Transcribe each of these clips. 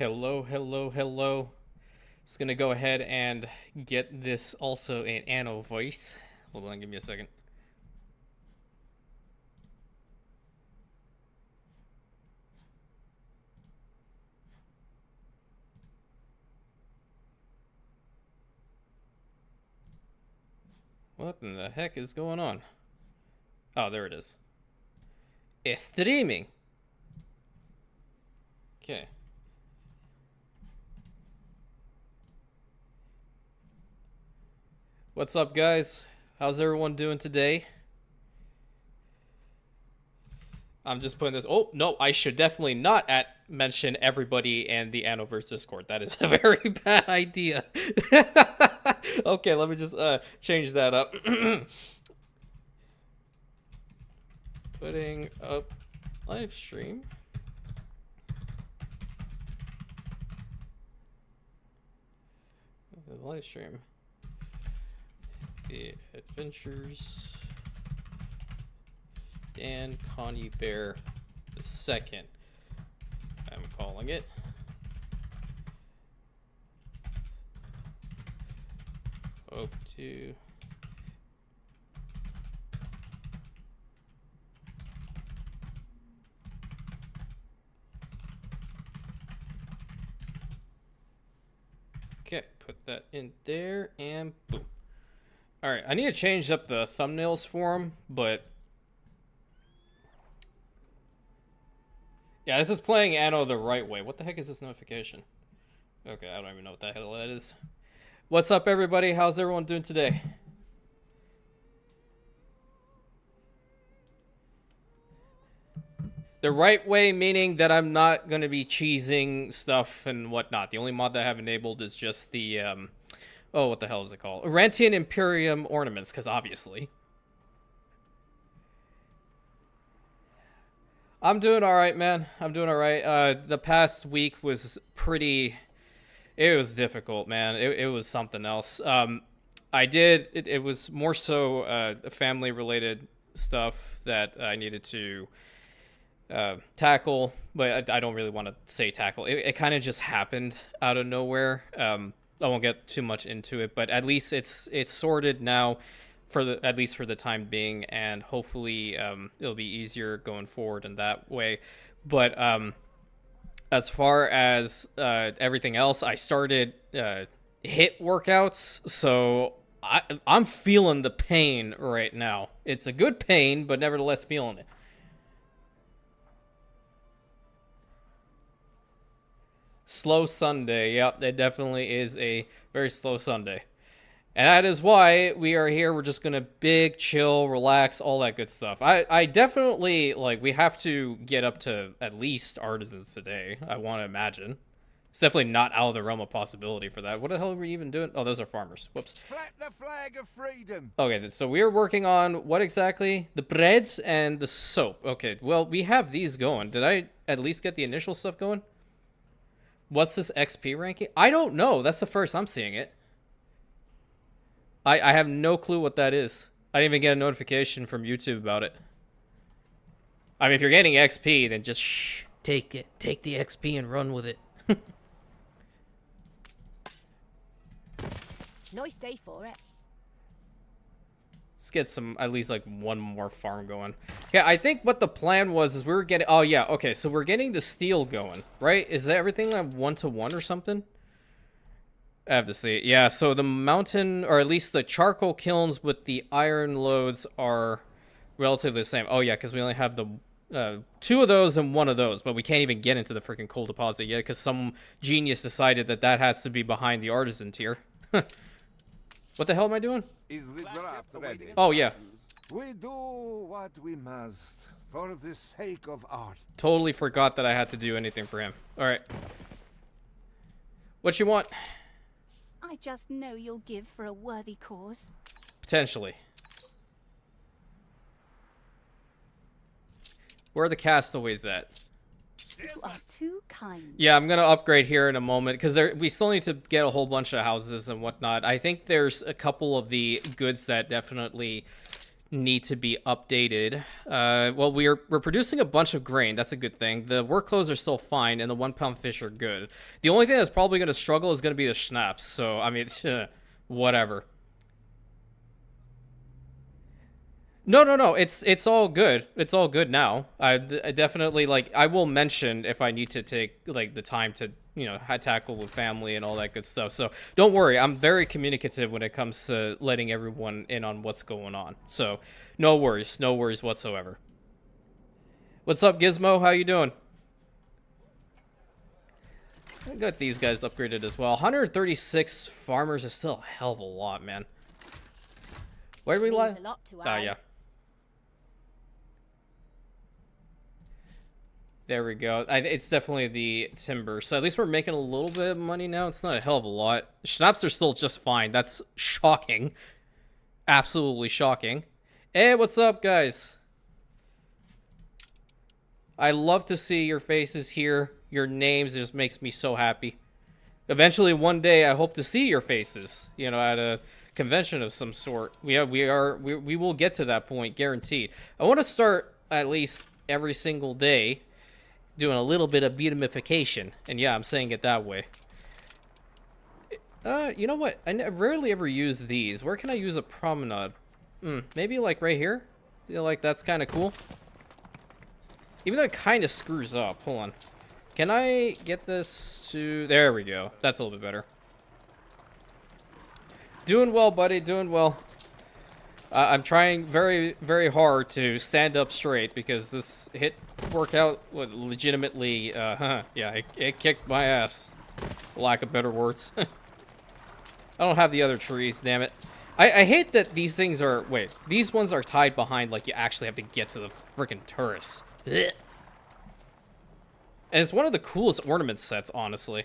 Hello, hello, hello. Just gonna go ahead and get this also in Anno voice. Hold on, give me a second. What in the heck is going on? Oh, there it is. It's streaming. Okay. What's up, guys? How's everyone doing today? I'm just putting this. Oh, no, I should definitely not mention everybody and the Annoverse Discord. That is a very bad idea. Okay, let me just change that up. Putting up live stream. The live stream. The Adventures and Conibear the second. I'm calling it. Hope to okay, put that in there and boom. All right, I need to change up the thumbnails for them, but yeah, this is playing Anno the right way. What the heck is this notification? Okay, I don't even know what the hell that is. What's up, everybody? How's everyone doing today? The right way meaning that I'm not going to be cheesing stuff and whatnot. The only mod that I have enabled is just the, oh, what the hell is it called? Orantian Imperium ornaments, because obviously. I'm doing all right, man. I'm doing all right. The past week was pretty... It was difficult, man. It was something else. It was more so family-related stuff that I needed to tackle, but I don't really want to say tackle. It kind of just happened out of nowhere. I won't get too much into it, but at least it's sorted now, at least for the time being, and hopefully it'll be easier going forward in that way. But as far as everything else, I started HIIT workouts, so I'm feeling the pain right now. It's a good pain, but nevertheless feeling it. Slow Sunday. Yep, it definitely is a very slow Sunday. And that is why we are here. We're just gonna big, chill, relax, all that good stuff. I definitely, like, we have to get up to at least artisans today, I want to imagine. It's definitely not out of the realm of possibility for that. What the hell are we even doing? Oh, those are farmers. Whoops. Flap the flag of freedom. Okay, so we're working on what exactly? The breads and the soap. Okay, well, we have these going. Did I at least get the initial stuff going? What's this XP ranking? I don't know. That's the first I'm seeing it. I have no clue what that is. I didn't even get a notification from YouTube about it. I mean, if you're getting XP, then just take it. Take the XP and run with it. Nice day for it. Let's get some, at least like one more farm going. Yeah, I think what the plan was is we were getting, oh yeah, okay, so we're getting the steel going, right? Is that everything like 1-to-1 or something? I have to see. Yeah, so the mountain, or at least the charcoal kilns with the iron loads are relatively the same. Oh yeah, because we only have the 2 of those and 1 of those, but we can't even get into the freaking coal deposit yet because some genius decided that that has to be behind the artisan tier. What the hell am I doing? Is the draft ready? Oh yeah, We do what we must for the sake of art. totally forgot that I had to do anything for him. All right. What you want? I just know you'll give for a worthy cause. Potentially. Where are the castaways at? You are too kind. Yeah, I'm gonna upgrade here in a moment because we still need to get a whole bunch of houses and whatnot. I think there's a couple of the goods that definitely need to be updated. Well, we're producing a bunch of grain. That's a good thing. The work clothes are still fine, and the 1-pound fish are good. The only thing that's probably going to struggle is going to be the schnapps. So, I mean, whatever. No. It's all good. It's all good now. I definitely, like, I will mention if I need to take, like, the time to, you know, tackle with family and all that good stuff. So don't worry. I'm very communicative when it comes to letting everyone in on what's going on. So no worries. No worries whatsoever. What's up, Gizmo? How you doing? I got these guys upgraded as well. 136 farmers is still a hell of a lot, man. Where do we lie? Oh, yeah. There we go. It's definitely the timber. So at least we're making a little bit of money now. It's not a hell of a lot. Schnapps are still just fine. That's shocking. Absolutely shocking. Hey, what's up, guys? I love to see your faces here. Your names just makes me so happy. Eventually, one day, I hope to see your faces, you know, at a convention of some sort. We will get to that point, guaranteed. I want to start at least every single day doing a little bit of beautification, and yeah, I'm saying it that way. You know what? I rarely ever use these. Where can I use a promenade? Maybe like right here. Feel like that's kind of cool. Even though it kind of screws up. Hold on. Can I get this to? There we go. That's a little bit better. Doing well, buddy. Doing well. I'm trying very, very hard to stand up straight because this hit workout would legitimately, yeah, it kicked my ass. For lack of better words. I don't have the other trees, damn it. I hate that these things are, wait, these ones are tied behind like you actually have to get to the freaking turrets. Ugh. And it's one of the coolest ornament sets, honestly.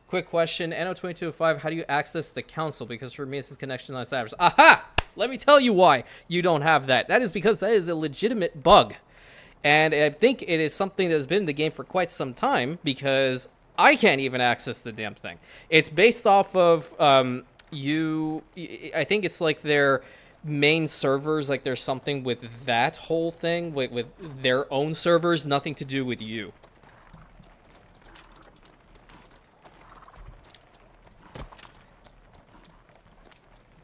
Quick question, Anno 2205, how do you access the council? Because for me, it's this connection on servers. Aha! Let me tell you why you don't have that. That is because that is a legitimate bug. And I think it is something that has been in the game for quite some time because I can't even access the damn thing. It's based off of, I think it's like their main servers, like there's something with that whole thing, with their own servers, nothing to do with you.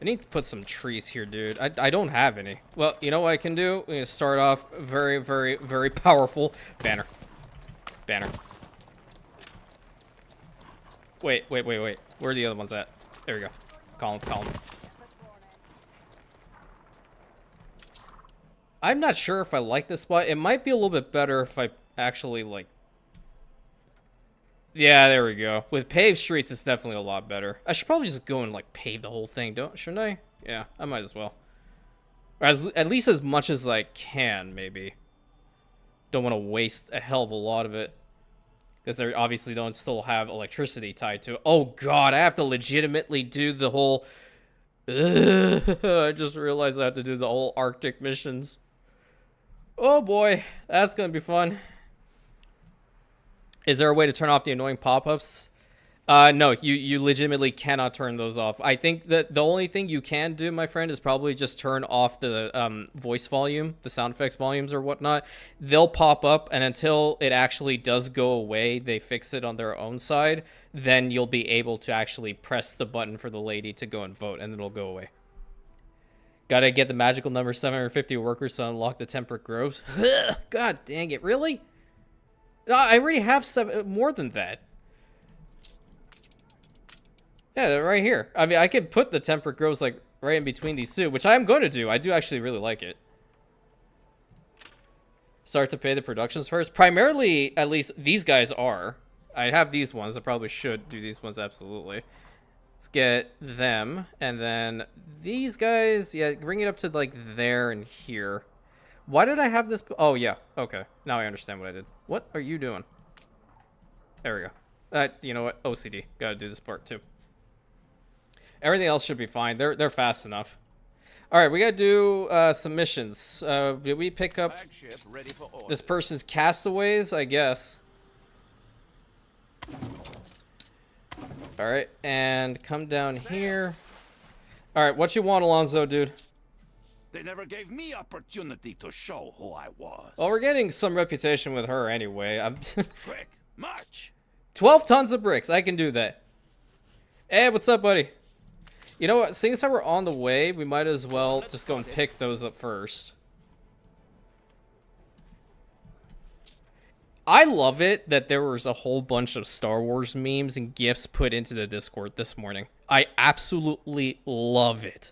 I need to put some trees here, dude. I don't have any. Well, you know what I can do? I'm gonna start off very, very, very powerful. Banner. Banner. Wait. Where are the other ones at? There we go. Column. I'm not sure if I like this spot. It might be a little bit better if I actually, like... Yeah, there we go. With paved streets, it's definitely a lot better. I should probably just go and, like, pave the whole thing, shouldn't I? Yeah, I might as well. Or at least as much as I can, maybe. Don't want to waste a hell of a lot of it. Because they obviously don't still have electricity tied to it. Oh, God, I have to legitimately do the whole... I just realized I have to do the whole Arctic missions. Oh, boy. That's going to be fun. Is there a way to turn off the annoying pop-ups? No, you legitimately cannot turn those off. I think that the only thing you can do, my friend, is probably just turn off the voice volume, the sound effects volumes or whatnot. They'll pop up, and until it actually does go away, they fix it on their own side, then you'll be able to actually press the button for the lady to go and vote, and it'll go away. Gotta get the magical number 750 workers to unlock the temperate groves. God dang it, really? No, I already have more than that. Yeah, they're right here. I mean, I could put the temperate groves like right in between these two, which I am going to do. I do actually really like it. Start to pay the productions first. Primarily, at least these guys are. I have these ones. I probably should do these ones, absolutely. Let's get them. And then these guys, yeah, bring it up to like there and here. Why did I have this? Oh, yeah. Okay. Now I understand what I did. What are you doing? There we go. You know what? OCD. Gotta do this part too. Everything else should be fine. They're fast enough. All right, we gotta do some missions. Did we pick up this person's castaways? I guess. All right, and come down here. All right, what you want, Alonzo, dude? They never gave me opportunity to show who I was. Well, we're getting some reputation with her anyway. I'm Quick, march! 12 tons of bricks. I can do that. Hey, what's up, buddy? You know what? Seeing as how we're on the way, we might as well just go and pick those up first. I love it that there was a whole bunch of Star Wars memes and GIFs put into the Discord this morning. I absolutely love it.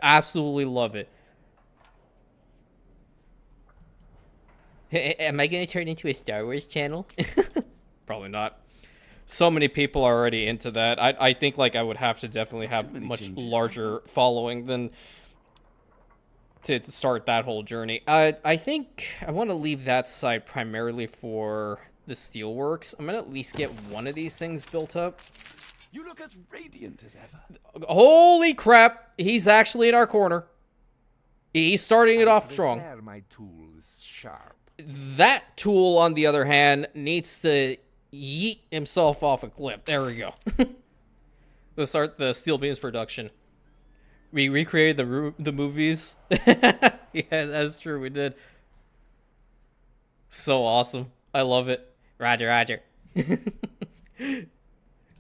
Absolutely love it. Am I going to turn into a Star Wars channel? Probably not. So many people are already into that. I think like I would have to definitely have much larger following than to start that whole journey. I think I want to leave that side primarily for the steelworks. I'm gonna at least get one of these things built up. You look as radiant as ever. Holy crap! He's actually in our corner. He's starting it off strong. My tools sharp. That tool, on the other hand, needs to yeet himself off a cliff. There we go. Let's start the steel beams production. We recreated the movies. Yeah, that's true. We did. So awesome. I love it. Roger, roger. We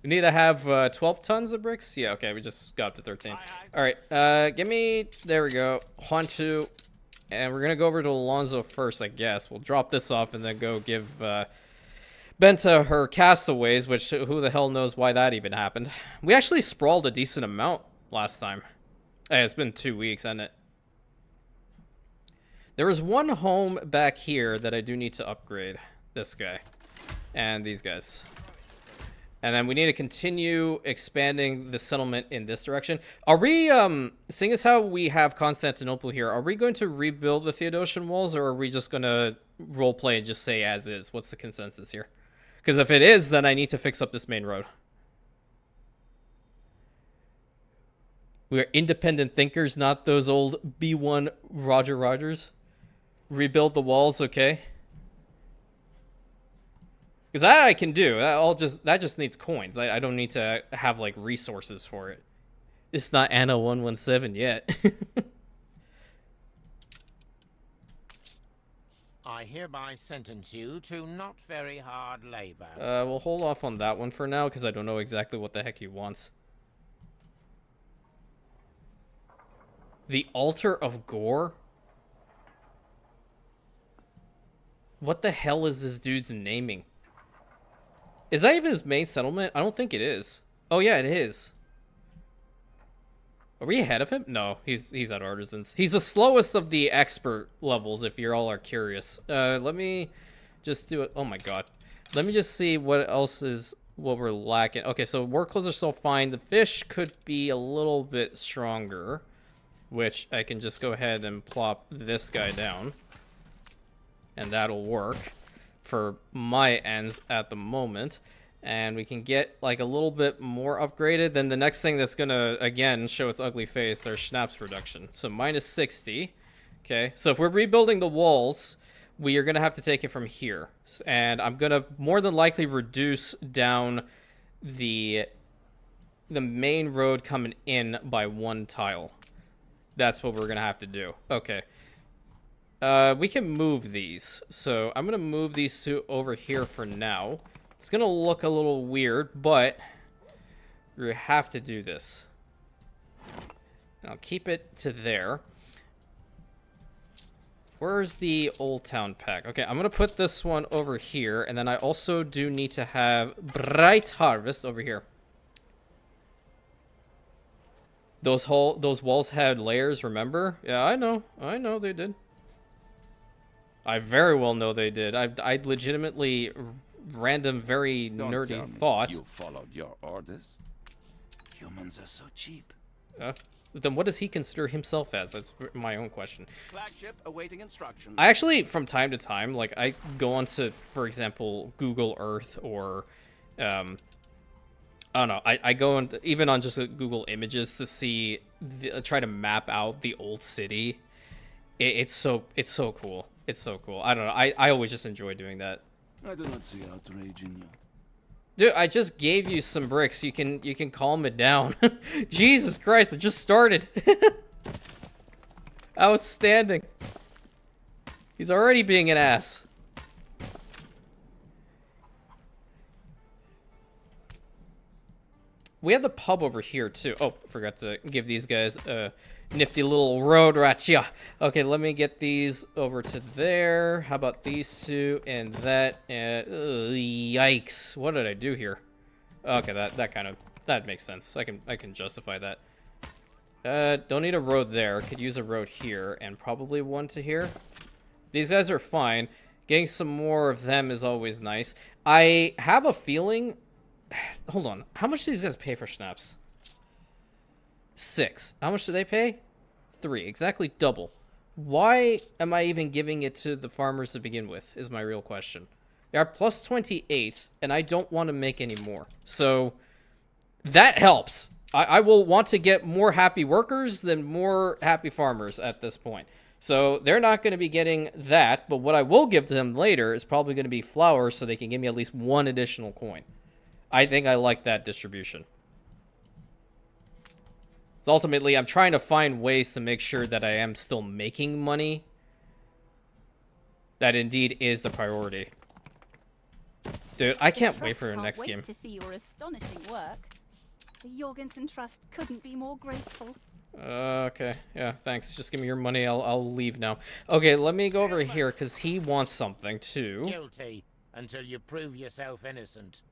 need to have 12 tons of bricks. Yeah, okay. We just got up to 13. All right. Give me... There we go. 1, 2. And we're going to go over to Alonzo first, I guess. We'll drop this off and then go give Benta her castaways, which who the hell knows why that even happened. We actually sprawled a decent amount last time. Hey, it's been 2 weeks, hasn't it? There was one home back here that I do need to upgrade. This guy. And these guys. And then we need to continue expanding the settlement in this direction. Are we, seeing as how we have Constantinople here, are we going to rebuild the Theodosian walls, or are we just going to roleplay and just say as is? What's the consensus here? Because if it is, then I need to fix up this main road. We are independent thinkers, not those old B1 Roger Rogers. Rebuild the walls, okay? Because that I can do. That just needs coins. I don't need to have like resources for it. It's not Anno 117 yet. I hereby sentence you to not very hard labor. We'll hold off on that one for now because I don't know exactly what the heck he wants. The Altar of Gore? What the hell is this dude's naming? Is that even his main settlement? I don't think it is. Oh yeah, it is. Are we ahead of him? No, he's at artisans. He's the slowest of the expert levels, if you all are curious. Let me just do it. Oh my god. Let me just see what else is what we're lacking. Okay, so work clothes are still fine. The fish could be a little bit stronger, which I can just go ahead and plop this guy down. And that'll work for my ends at the moment. And we can get like a little bit more upgraded. Then the next thing that's gonna again show its ugly face, there's schnapps production. So minus 60. Okay, so if we're rebuilding the walls, we are gonna have to take it from here. And I'm gonna more than likely reduce down the main road coming in by 1 tile. That's what we're gonna have to do. Okay. We can move these. So I'm gonna move these two over here for now. It's gonna look a little weird, but we have to do this. And I'll keep it to there. Where's the Old Town pack? Okay, I'm gonna put this one over here, and then I also do need to have Bright Harvest over here. Those walls had layers, remember? Yeah, I know they did. I very well know they did. I legitimately random, very nerdy thought. You followed your orders. Humans are so cheap. Then what does he consider himself as? That's my own question. Flagship awaiting instructions. I actually, from time to time, like I go onto, for example, Google Earth or, I don't know. I go on even on just Google Images to see, try to map out the old city. It's so cool. It's so cool. I don't know. I always just enjoy doing that. I do not see outrage in you. Dude, I just gave you some bricks. You can calm it down. Jesus Christ, it just started. Outstanding. He's already being an ass. We have the pub over here, too. Oh, forgot to give these guys a nifty little road ratcha. Okay, let me get these over to there. How about these two and that? Yikes. What did I do here? Okay, that makes sense. I can justify that. Don't need a road there. Could use a road here and probably one to here. These guys are fine. Getting some more of them is always nice. I have a feeling... Hold on. How much do these guys pay for schnapps? 6. How much do they pay? 3. Exactly double. Why am I even giving it to the farmers to begin with, is my real question. They are plus 28, and I don't want to make any more. So, that helps. I will want to get more happy workers than more happy farmers at this point. So, they're not going to be getting that, but what I will give to them later is probably going to be flour so they can give me at least 1 additional coin. I think I like that distribution. So ultimately, I'm trying to find ways to make sure that I am still making money. That indeed is the priority. Dude, I can't wait for the next game. To see your astonishing work. The Jorgensen Trust couldn't be more grateful. Okay, yeah, thanks. Just give me your money. I'll leave now. Okay, let me go over here because he wants something too. Guilty until you prove yourself innocent.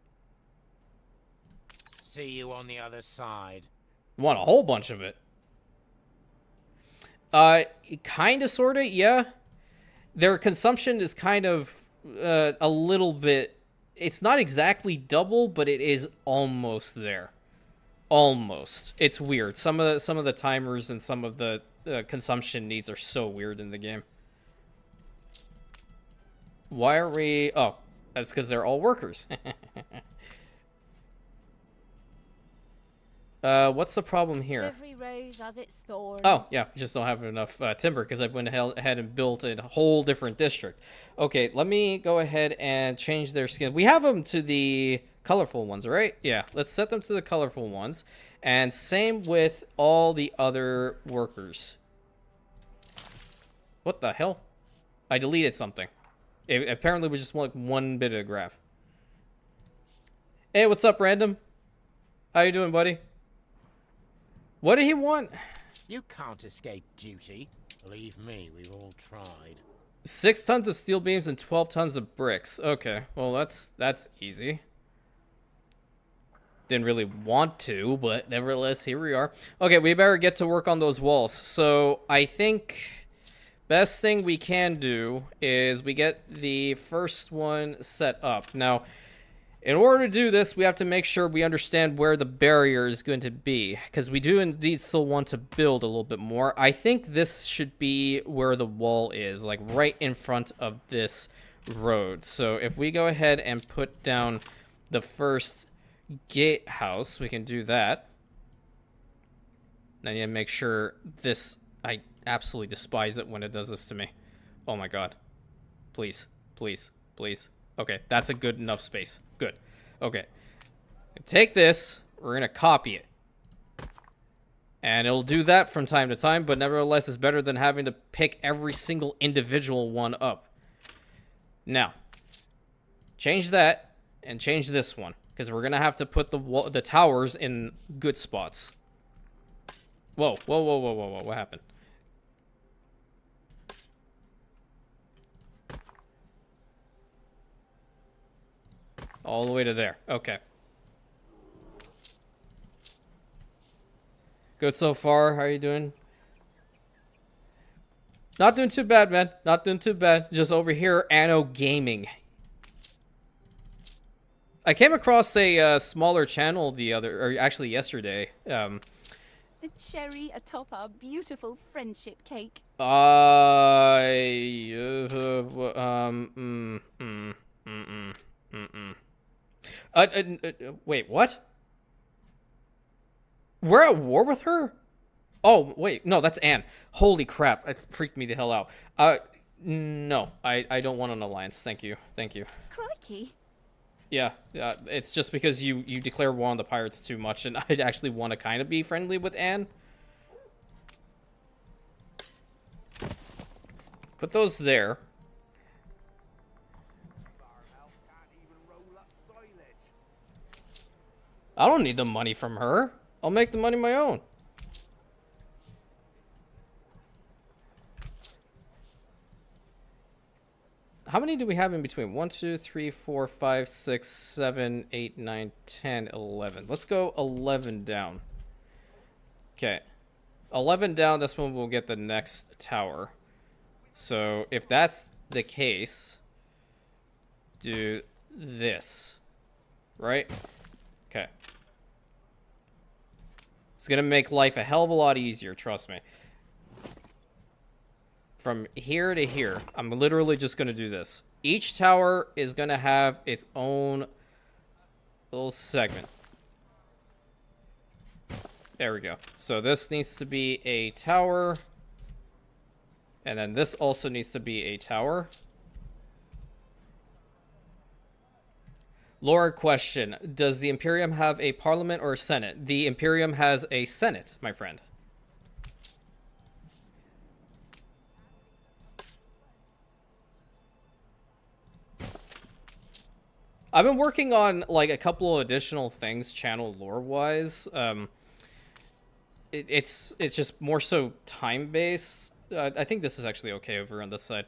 See you on the other side. Want a whole bunch of it. Kind of, sort of, yeah. Their consumption is kind of a little bit... It's not exactly double, but it is almost there. Almost. It's weird. Some of the timers and some of the consumption needs are so weird in the game. Why are we... Oh, that's because they're all workers. What's the problem here? Every rose has its thorns. Oh, yeah, just don't have enough timber because I went ahead and built a whole different district. Okay, let me go ahead and change their skin. We have them to the colorful ones, right? Yeah, let's set them to the colorful ones. And same with all the other workers. What the hell? I deleted something. It apparently was just like one bit of graph. Hey, what's up, Random? How you doing, buddy? What did he want? You can't escape duty. Believe me, we've all tried. 6 tons of steel beams and 12 tons of bricks. Okay, well that's easy. Didn't really want to, but nevertheless, here we are. Okay, we better get to work on those walls. So I think best thing we can do is we get the first one set up. Now, in order to do this, we have to make sure we understand where the barrier is going to be, because we do indeed still want to build a little bit more. I think this should be where the wall is, like right in front of this road. So if we go ahead and put down the first gatehouse, we can do that. Then you make sure this... I absolutely despise it when it does this to me. Oh my god. Please, please, please. Okay, that's a good enough space. Good. Okay. Take this. We're going to copy it. And it'll do that from time to time, but nevertheless, it's better than having to pick every single individual one up. Now, change that and change this one, because we're going to have to put the towers in good spots. Whoa, whoa, whoa, whoa, whoa, whoa. What happened? All the way to there. Okay. Good so far. How are you doing? Not doing too bad, man. Not doing too bad. Just over here, Anno Gaming. I came across a smaller channel yesterday. The cherry atop our beautiful friendship cake. Wait, what? We're at war with her? Oh, wait, no, that's Anne. Holy crap, that freaked me the hell out. No, I don't want an alliance. Thank you, thank you. Crikey. Yeah, it's just because you declare war on the pirates too much, and I actually want to kind of be friendly with Anne. Put those there. I don't need the money from her. I'll make the money my own. How many do we have in between? 1, 2, 3, 4, 5, 6, 7, 8, 9, 10, 11. Let's go 11 down. Okay. 11 down, that's when we'll get the next tower. So if that's the case, do this. Right? Okay. It's going to make life a hell of a lot easier, trust me. From here to here, I'm literally just going to do this. Each tower is going to have its own little segment. There we go. So this needs to be a tower. And then this also needs to be a tower. Lore question. Does the Imperium have a parliament or a senate? The Imperium has a senate, my friend. I've been working on like a couple of additional things channel lore wise. It's just more so time based. I think this is actually okay over on this side.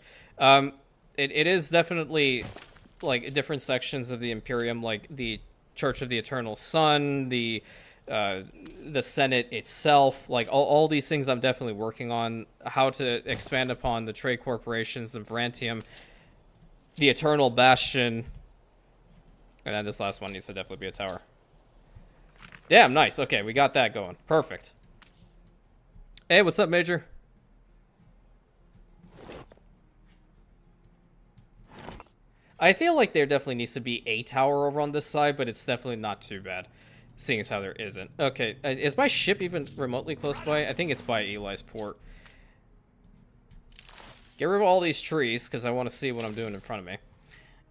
It is definitely like different sections of the Imperium, like the Church of the Eternal Sun, the Senate itself, like all these things I'm definitely working on. How to expand upon the trade corporations of Varantium, the Eternal Bastion. And then this last one needs to definitely be a tower. Damn, nice. Okay, we got that going. Perfect. Hey, what's up, Major? I feel like there definitely needs to be a tower over on this side, but it's definitely not too bad, seeing as how there isn't. Okay, is my ship even remotely close by? I think it's by Eli's port. Get rid of all these trees, because I want to see what I'm doing in front of me.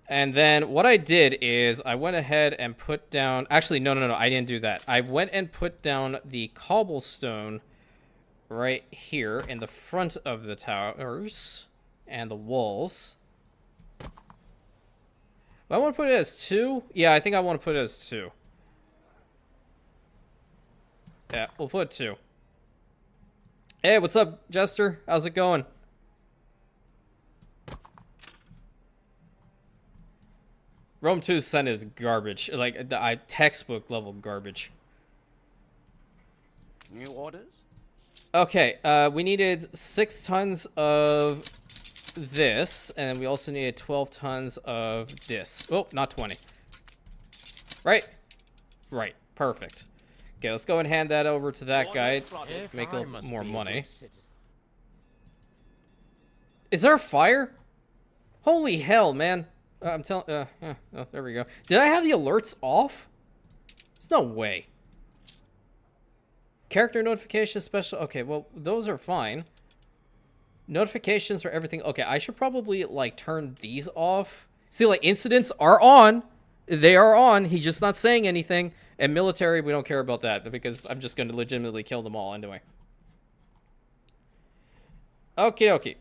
And then what I did is I went ahead and put down... Actually, no, I didn't do that. I went and put down the cobblestone right here in the front of the towers and the walls. I want to put it as 2. Yeah, I think I want to put it as 2. Yeah, we'll put 2. Hey, what's up, Jester? How's it going? Rome 2's Senate is garbage. Like, textbook level garbage. New orders? Okay, we needed 6 tons of this, and we also needed 12 tons of this. Oh, not 20. Right? Right, perfect. Okay, let's go and hand that over to that guy. Make a little more money. Is there a fire? Holy hell, man. I'm telling... oh, there we go. Did I have the alerts off? There's no way. Character notifications special... Okay, well, those are fine. Notifications for everything. Okay, I should probably, like, turn these off. See, like, incidents are on. They are on. He's just not saying anything. And military, we don't care about that, because I'm just going to legitimately kill them all anyway. Okie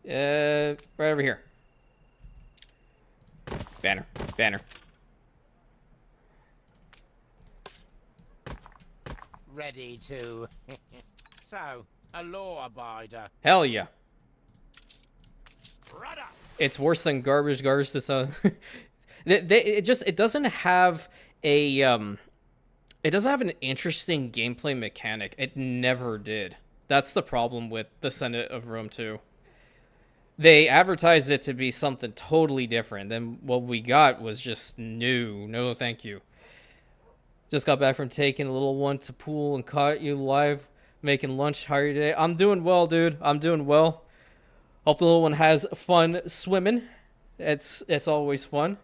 dokie. Right over here. Banner. Ready to... So, a law abider. Hell yeah. It's worse than garbage to sound. It doesn't have a it doesn't have an interesting gameplay mechanic. It never did. That's the problem with the Senate of Rome 2. They advertised it to be something totally different. Then what we got was just new. No, thank you. Just got back from taking a little one to pool and caught you live making lunch. How are you today? I'm doing well, dude. I'm doing well. Hope the little one has fun swimming. It's always fun.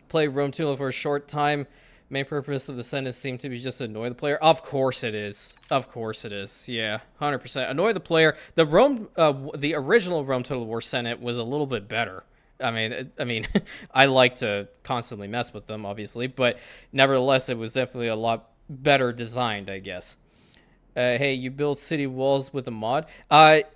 Play Rome 2 for a short time. Main purpose of the sentence seemed to be just to annoy the player. Of course it is. Of course it is. Yeah, 100%. Annoy the player. The original Rome Total War Senate was a little bit better. I mean, I like to constantly mess with them, obviously, but nevertheless, it was definitely a lot better designed, I guess. Hey, you build city walls with a mod.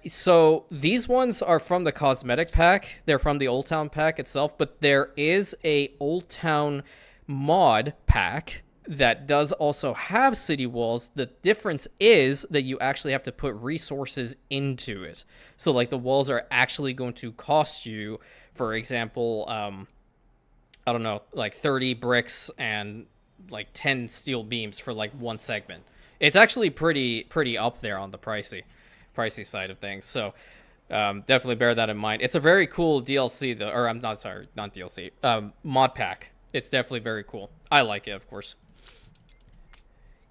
So these ones are from the cosmetic pack. They're from the Old Town pack itself, but there is a Old Town mod pack that does also have city walls. The difference is that you actually have to put resources into it. So like the walls are actually going to cost you, for example, I don't know, like 30 bricks and like 10 steel beams for like one segment. It's actually pretty up there on the pricey side of things. So definitely bear that in mind. It's a very cool DLC though, or I'm not sorry, not DLC, mod pack. It's definitely very cool. I like it, of course.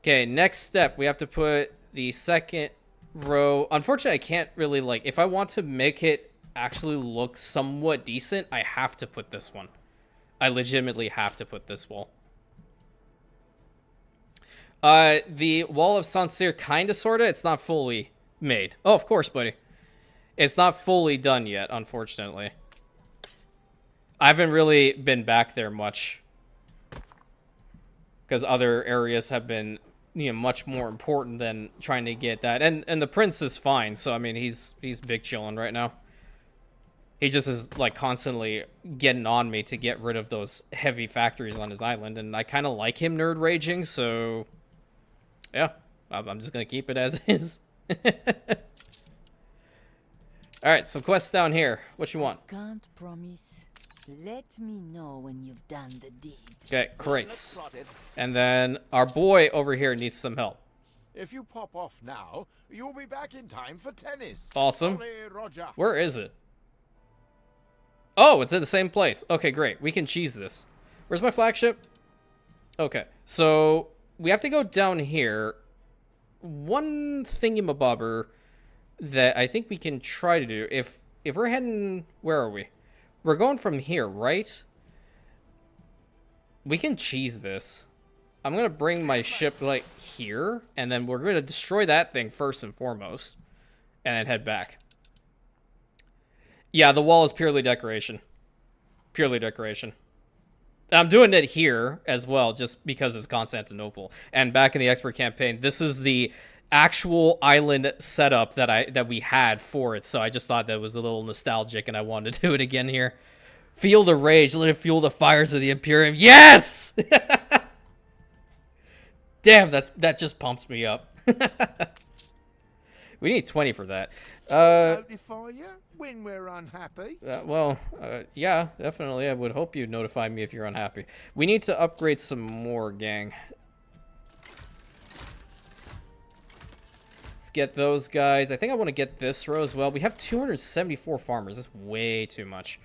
Okay, next step, we have to put the second row. Unfortunately, I can't really like, if I want to make it actually look somewhat decent, I have to put this one. I legitimately have to put this wall. The wall of Sincere, kinda, sorta. It's not fully made. Oh, of course, buddy. It's not fully done yet, unfortunately. I haven't really been back there much, because other areas have been, you know, much more important than trying to get that. And the prince is fine, so I mean, he's big chilling right now. He just is like constantly getting on me to get rid of those heavy factories on his island, and I kind of like him nerd raging, so yeah, I'm just gonna keep it as is. All right, some quests down here. What you want? Can't promise. Let me know when you've done the deed. Okay, crates. And then our boy over here needs some help. If you pop off now, you'll be back in time for tennis. Awesome. Sorry, Roger. Where is it? Oh, it's in the same place. Okay, great. We can cheese this. Where's my flagship? Okay, so we have to go down here. One thingamabobber that I think we can try to do. If we're heading... Where are we? We're going from here, right? We can cheese this. I'm going to bring my ship, like, here. And then we're going to destroy that thing first and foremost. And then head back. Yeah, the wall is purely decoration. Purely decoration. I'm doing it here as well, just because it's Constantinople. And back in the expert campaign, this is the actual island setup that we had for it. So I just thought that was a little nostalgic, and I wanted to do it again here. Feel the rage. Let it fuel the fires of the Imperium. Yes! Damn, that just pumps me up. We need 20 for that. Notify you when we're unhappy. Yeah, definitely. I would hope you'd notify me if you're unhappy. We need to upgrade some more, gang. Let's get those guys. I think I want to get this row as well. We have 274 farmers. That's way too much.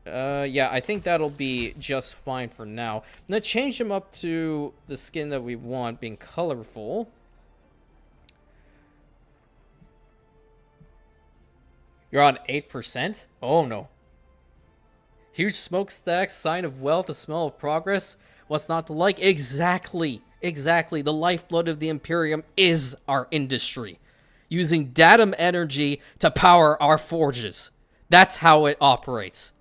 Yeah, I think that'll be just fine for now. I'm going to change them up to the skin that we want, being colorful. You're on 8%? Oh, no. Huge smokestacks, sign of wealth, the smell of progress. What's not to like? Exactly. Exactly. The lifeblood of the Imperium is our industry. Using datum energy to power our forges. That's how it operates.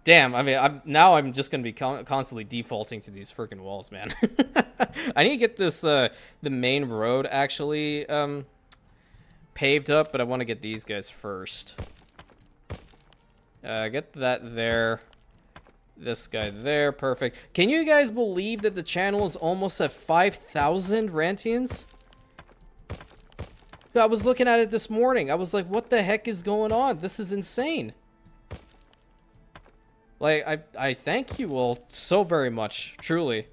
Damn, I mean, I'm just going to be constantly defaulting to these freaking walls, man. I need to get this, the main road actually, paved up, but I want to get these guys first. Get that there. This guy there, perfect. Can you guys believe that the channel is almost at 5,000 Rantians? I was looking at it this morning. I was like, what the heck is going on? This is insane. Like, I thank you all so very much, truly.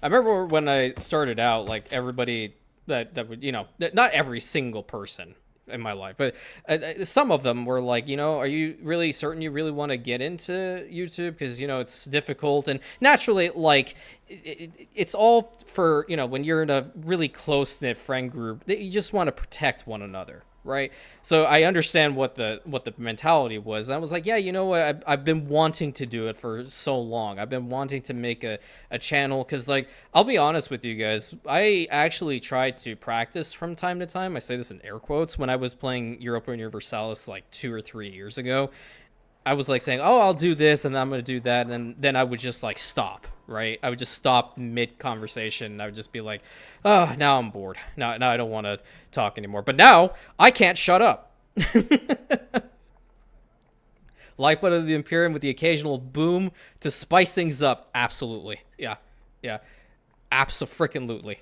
I remember when I started out, like, everybody that would, you know, not every single person in my life, but some of them were like, you know, are you really certain you really want to get into YouTube? Because, you know, it's difficult. And naturally, like, it's all for, you know, when you're in a really close-knit friend group, you just want to protect one another, right? So I understand what the mentality was. I was like, yeah, you know what? I've been wanting to do it for so long. I've been wanting to make a channel because, like, I'll be honest with you guys. I actually tried to practice from time to time. I say this in air quotes. When I was playing Europa Universalis like 2 or 3 years ago, I was like saying, oh, I'll do this and I'm going to do that. And then I would just like stop, right? I would just stop mid conversation. I would just be like, oh, now I'm bored. Now I don't want to talk anymore. But now I can't shut up. Lifeblood of the Imperium with the occasional boom to spice things up. Absolutely. Yeah. Abso-frickin-lutely.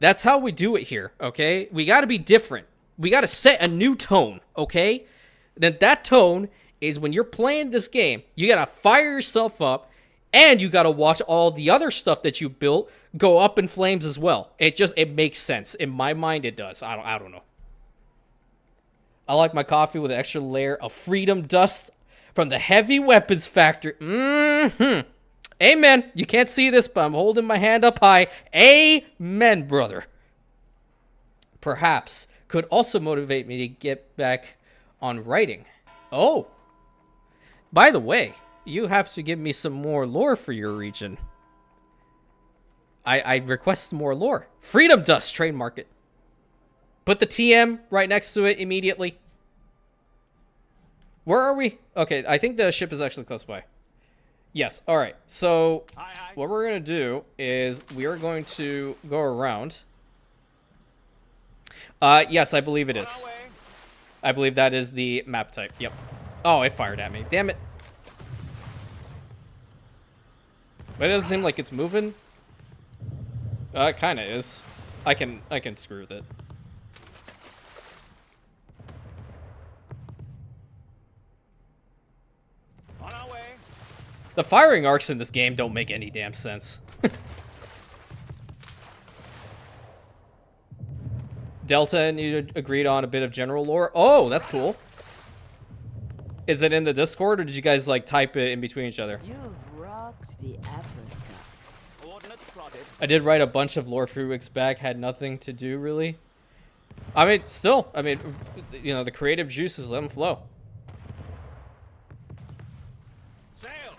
That's how we do it here, okay? We got to be different. We got to set a new tone, okay? Then that tone is when you're playing this game, you got to fire yourself up and you got to watch all the other stuff that you built go up in flames as well. It makes sense. In my mind, it does. I don't know. I like my coffee with an extra layer of freedom dust from the heavy weapons factory. Amen. You can't see this, but I'm holding my hand up high. Amen, brother. Perhaps could also motivate me to get back on writing. Oh. By the way, you have to give me some more lore for your region. I request some more lore. Freedom Dust, trademark it. Put the TM right next to it immediately. Where are we? Okay, I think the ship is actually close by. Yes, alright. So, what we're going to do is we are going to go around. Yes, I believe it is. I believe that is the map type. Yep. Oh, it fired at me. Damn it. But it doesn't seem like it's moving. It kind of is. I can screw with it. On our way. The firing arcs in this game don't make any damn sense. Delta and you agreed on a bit of general lore. Oh, that's cool. Is it in the Discord, or did you guys like type it in between each other? You've rocked the Africa. Coordinates plotted. I did write a bunch of lore 3 weeks back. Had nothing to do really. I mean, still. I mean, you know, the creative juices, let them flow. Sails.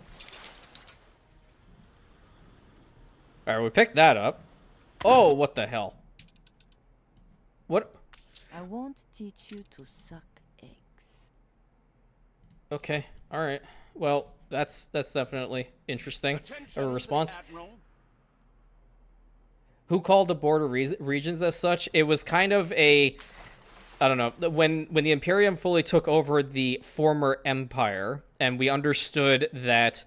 All right, we picked that up. Oh, what the hell? What? I won't teach you to suck eggs. Okay. All right. Well, that's definitely interesting. A response. Who called the border regions as such? It was kind of a, I don't know, when the Imperium fully took over the former empire, and we understood that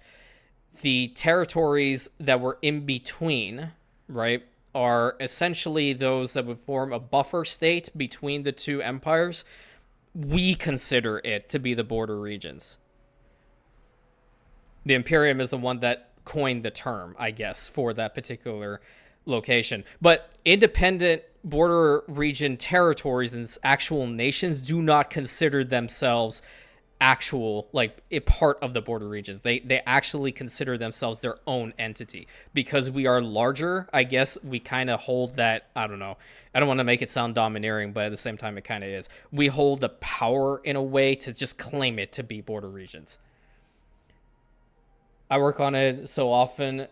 the territories that were in between, right, are essentially those that would form a buffer state between the two empires. We consider it to be the border regions. The Imperium is the one that coined the term, I guess, for that particular location. But independent border region territories and actual nations do not consider themselves actual, like, a part of the border regions. They actually consider themselves their own entity. Because we are larger, I guess we kind of hold that, I don't know. I don't want to make it sound domineering, but at the same time it kind of is. We hold the power in a way to just claim it to be border regions. I work on it so often.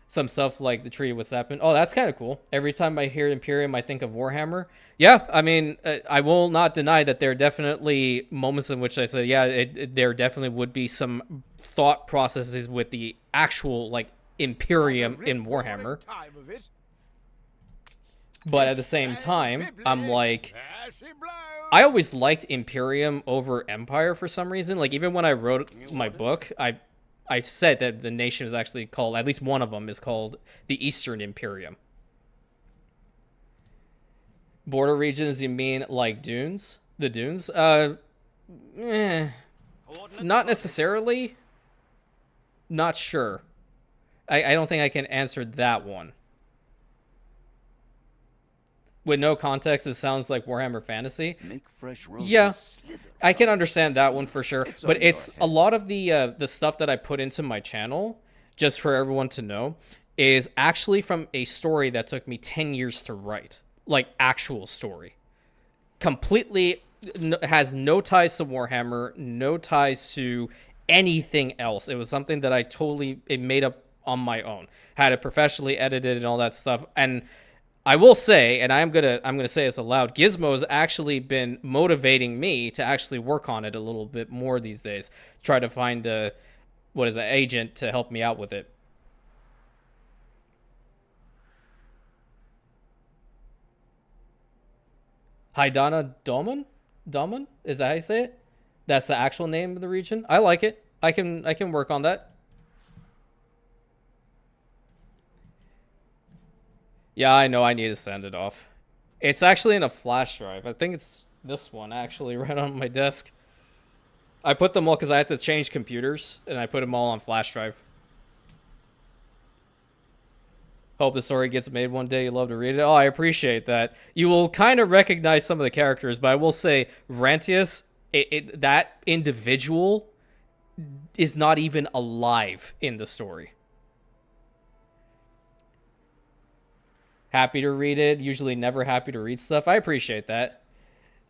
Some stuff like the Treaty with Sapin. Oh, that's kind of cool. Every time I hear Imperium, I think of Warhammer. Yeah, I mean, I will not deny that there are definitely moments in which I say, yeah, there definitely would be some thought processes with the actual, like, Imperium in Warhammer. But at the same time, I'm like, I always liked Imperium over Empire for some reason. Like, even when I wrote my book, I said that the nation is actually called, at least one of them is called the Eastern Imperium. Border regions, you mean like dunes? The dunes? Not necessarily. Not sure. I don't think I can answer that one. With no context, it sounds like Warhammer Fantasy. Make fresh roses. Yeah, slither. I can understand that one for sure. It's But on it's your a lot of the stuff that I put into my channel, just for everyone to know, is actually from a story that took me 10 years to write. Like, actual story. completely has no ties to Warhammer, no ties to anything else. It was something that I totally made up on my own. Had it professionally edited and all that stuff. And I will say, and I'm gonna say this aloud, Gizmo's actually been motivating me to actually work on it a little bit more these days. Try to find an agent to help me out with it. Haidana Domun? Is that how you say it? That's the actual name of the region? I like it. I can work on that. Yeah, I know I need to send it off. It's actually in a flash drive. I think it's this one, actually, right on my desk. I put them all because I had to change computers, and I put them all on flash drive. Hope the story gets made one day. You love to read it. Oh, I appreciate that. You will kind of recognize some of the characters, but I will say Rantius, that individual is not even alive in the story. Happy to read it. Usually never happy to read stuff. I appreciate that.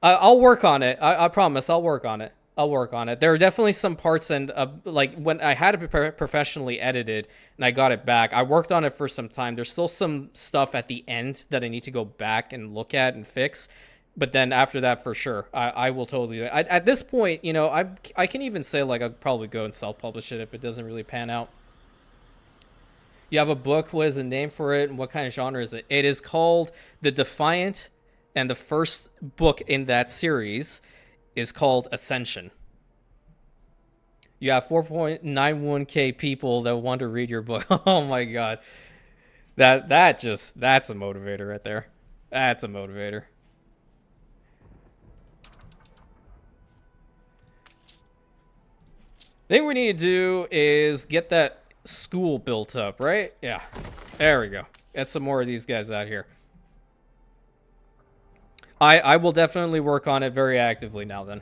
I'll work on it. I promise I'll work on it. I'll work on it. There are definitely some parts, and like when I had it professionally edited and I got it back, I worked on it for some time. There's still some stuff at the end that I need to go back and look at and fix. But then after that, for sure, I will totally do it. At this point, you know, I can even say, like, I'll probably go and self-publish it if it doesn't really pan out. You have a book. What is the name for it, and what kind of genre is it? It is called The Defiant, and the first book in that series is called Ascension. You have 4.91k people that want to read your book. Oh my god. That's a motivator right there. That's a motivator. Thing we need to do is get that school built up, right? Yeah. There we go. Get some more of these guys out here. I will definitely work on it very actively now then.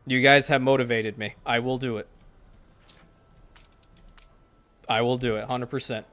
You guys have motivated me. I will do it. I will do it, 100%.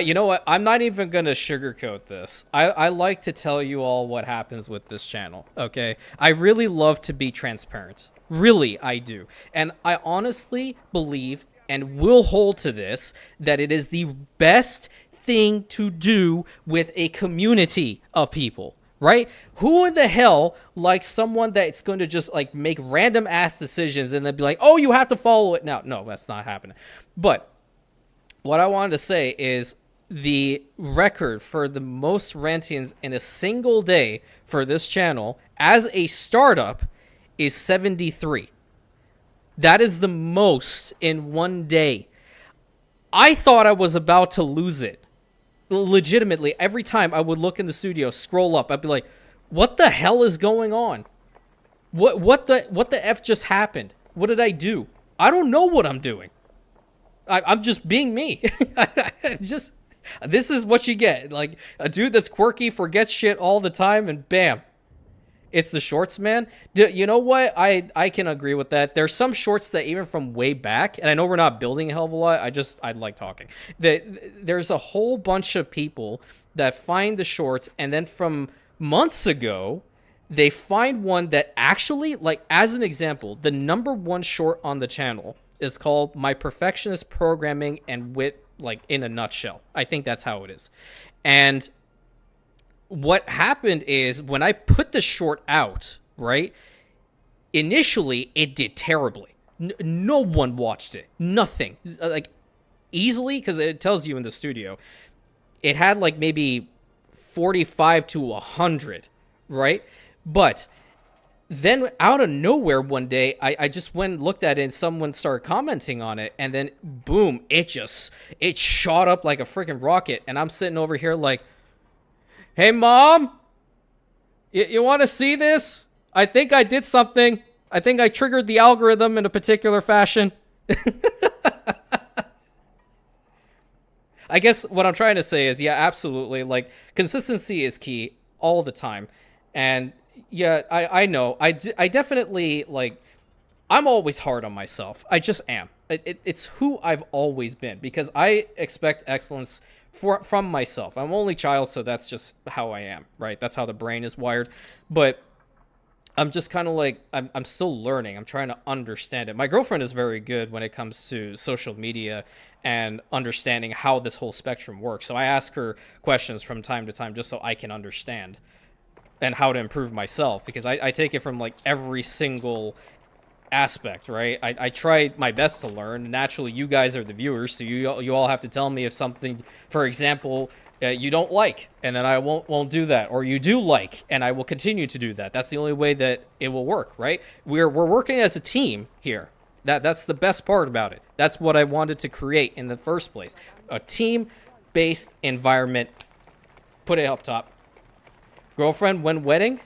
You know what? I'm not even going to sugarcoat this. I like to tell you all what happens with this channel, okay? I really love to be transparent. Really, I do. And I honestly believe, and will hold to this, that it is the best thing to do with a community of people, right? Who in the hell likes someone that's going to just like make random ass decisions and then be like, oh, you have to follow it now? No, that's not happening. But what I wanted to say is the record for the most Rantians in a single day for this channel as a startup is 73. That is the most in one day. I thought I was about to lose it. Legitimately, every time I would look in the studio, scroll up, I'd be like, what the hell is going on? What the F just happened? What did I do? I don't know what I'm doing. I'm just being me. This is what you get. Like, a dude that's quirky, forgets shit all the time, and bam. It's the shorts, man. You know what? I can agree with that. There's some shorts that even from way back, and I know we're not building a hell of a lot. I like talking. There's a whole bunch of people that find the shorts, and then from months ago, they find one that actually, like, as an example, the #1 short on the channel is called My Perfectionist Programming and Wit, like, in a nutshell. I think that's how it is. And what happened is when I put the short out, right, initially it did terribly. No one watched it. Nothing. Like, easily, because it tells you in the studio, it had like maybe 45 to 100, right? But then out of nowhere one day, I just went and looked at it and someone started commenting on it, and then boom, it shot up like a freaking rocket. And I'm sitting over here like, hey, Mom, you want to see this? I think I did something. I think I triggered the algorithm in a particular fashion. I guess what I'm trying to say is, yeah, absolutely. Like, consistency is key all the time. And yeah, I know. I definitely, like, I'm always hard on myself. I just am. It's who I've always been, because I expect excellence from myself. I'm only child, so that's just how I am, right? That's how the brain is wired. But I'm just kind of like, I'm still learning. I'm trying to understand it. My girlfriend is very good when it comes to social media and understanding how this whole spectrum works. So I ask her questions from time to time just so I can understand and how to improve myself, because I take it from like every single aspect, right? I try my best to learn. Naturally, you guys are the viewers, so you all have to tell me if something, for example, you don't like, and then I won't do that, or you do like, and I will continue to do that. That's the only way that it will work, right? We're working as a team here. That's the best part about it. That's what I wanted to create in the first place. A team-based environment. Put it up top. Girlfriend when wedding?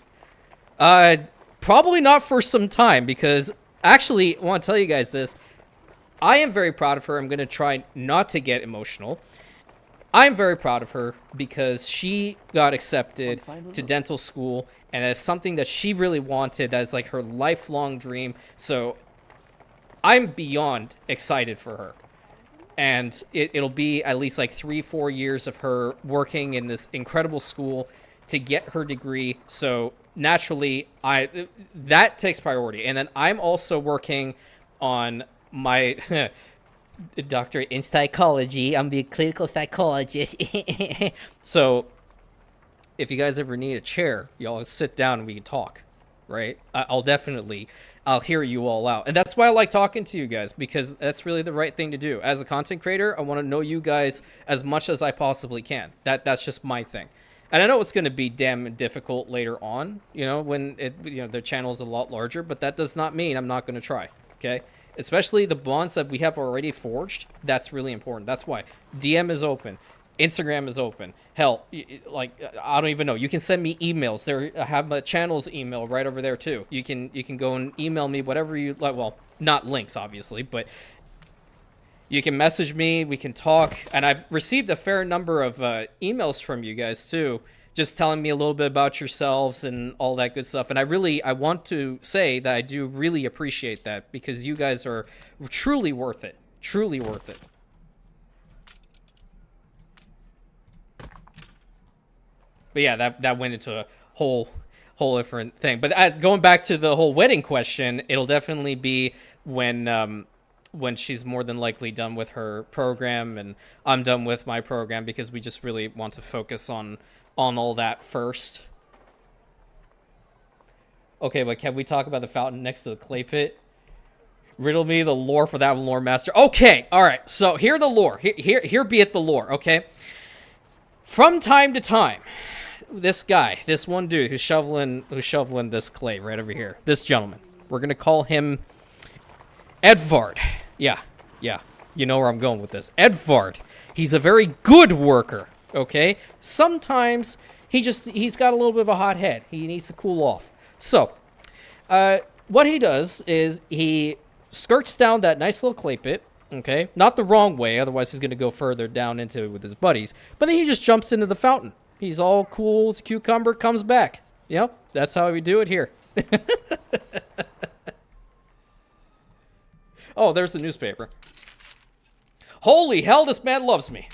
Probably not for some time, because actually, I want to tell you guys this. I am very proud of her. I'm going to try not to get emotional. I'm very proud of her because she got accepted to dental school, and it's something that she really wanted. That's like her lifelong dream. So I'm beyond excited for her. And it'll be at least like 3-4 years of her working in this incredible school to get her degree. So naturally, that takes priority. And then I'm also working on my doctorate in psychology. I'm a clinical psychologist. So if you guys ever need a chair, y'all sit down and we can talk, right? I'll hear you all out. And that's why I like talking to you guys, because that's really the right thing to do. As a content creator, I want to know you guys as much as I possibly can. That's just my thing. And I know it's going to be damn difficult later on, when their channel is a lot larger, but that does not mean I'm not going to try, okay? Especially the bonds that we have already forged, that's really important. That's why DM is open, Instagram is open. Hell, like, I don't even know. You can send me emails. I have my channel's email right over there too. You can go and email me whatever you like. Well, not links obviously, but you can message me. We can talk. And I've received a fair number of emails from you guys too, just telling me a little bit about yourselves and all that good stuff. And I want to say that I do really appreciate that, because you guys are truly worth it. Truly worth it. But yeah, that went into a whole different thing. But going back to the whole wedding question, it'll definitely be when she's more than likely done with her program and I'm done with my program, because we just really want to focus on all that first. Okay, but can we talk about the fountain next to the clay pit? Riddle me the lore for that lore master. Okay, all right. So here the lore. Here be it the lore. Okay. From time to time, this one dude who's shoveling this clay right over here. This gentleman. We're gonna call him Edvard. Yeah. You know where I'm going with this. Edvard. He's a very good worker. Okay. Sometimes he's got a little bit of a hot head. He needs to cool off. So, what he does is he skirts down that nice little clay pit. Okay, not the wrong way, otherwise he's going to go further down into it with his buddies. But then he just jumps into the fountain. He's all cool as a cucumber, comes back. Yep, that's how we do it here. Oh, there's the newspaper. Holy hell, this man loves me.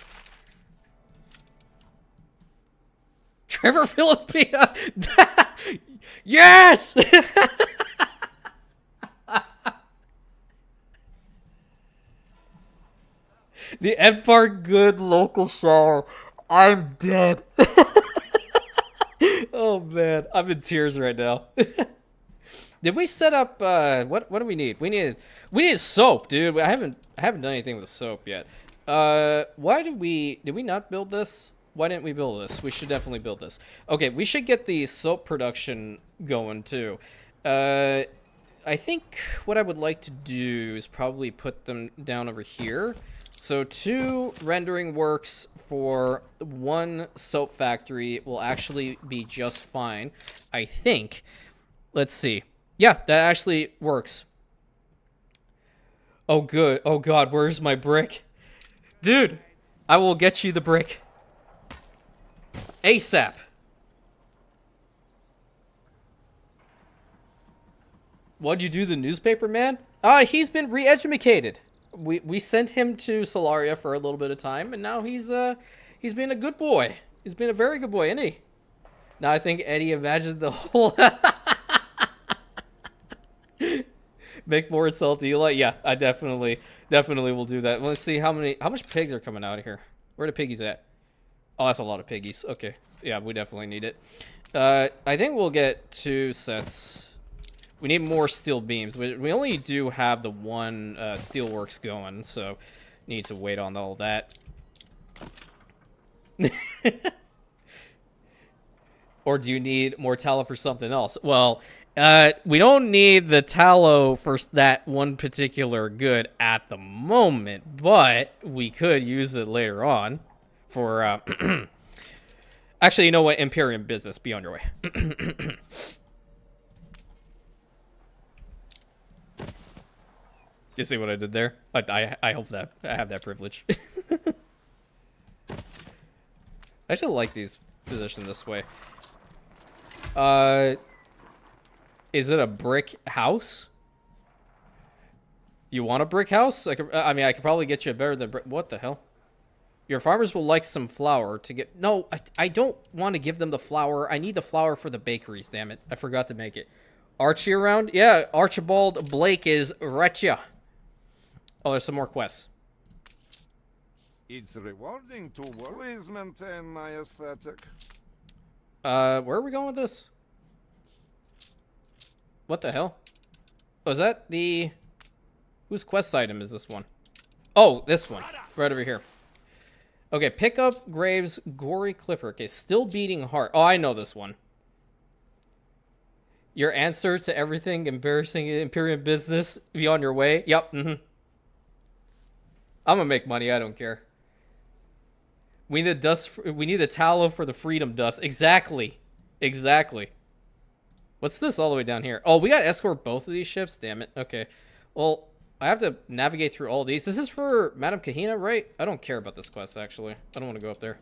Trevor Phillips P. Yes! The Empire Good local shower. I'm dead. Oh man, I'm in tears right now. Did we set up? What do we need? We need soap, dude. I haven't done anything with the soap yet. Why did we not build this? Why didn't we build this? We should definitely build this. Okay, we should get the soap production going too. I think what I would like to do is probably put them down over here. So 2 rendering works for 1 soap factory will actually be just fine, I think. Let's see. Yeah, that actually works. Oh, good. Oh, God, where's my brick? Dude, I will get you the brick. ASAP. What'd you do to the newspaper, man? He's been re-educated. We sent him to Solaria for a little bit of time, and now he's He's been a good boy. He's been a very good boy, isn't he? Now I think Eddie imagined the whole... Make more salty. Yeah, I definitely will do that. Let's see how much pigs are coming out of here. Where are the piggies at? Oh, that's a lot of piggies. Okay. Yeah, we definitely need it. I think we'll get 2 sets. We need more steel beams. We only do have the one steelworks going, so need to wait on all that. Or do you need more tallow for something else? Well, we don't need the tallow for that one particular good at the moment, but we could use it later on for... Actually, you know what? Imperium business. Be on your way. You see what I did there? I hope that I have that privilege. I actually like these positioned this way. Is it a brick house? You want a brick house? I mean, I could probably get you a better than brick. What the hell? Your farmers will like some flour to get... No, I don't want to give them the flour. I need the flour for the bakeries, damn it. I forgot to make it. Archie around? Yeah, Archibald Blake is Retia. Oh, there's some more quests. It's rewarding to work. Please maintain my aesthetic. Where are we going with this? What the hell? Oh, is that the... Whose quest item is this one? Oh, this one. Right over here. Okay, pick up Graves' Gory Clipper. Okay, still beating heart. Oh, I know this one. Your answer to everything embarrassing Imperium business. Be on your way. Yep. I'm gonna make money. I don't care. We need the dust. We need the tallow for the freedom dust. Exactly. Exactly. What's this all the way down here? Oh, we gotta escort both of these ships. Damn it. Okay. Well, I have to navigate through all these. This is for Madame Kahina, right? I don't care about this quest, actually. I don't want to go up there.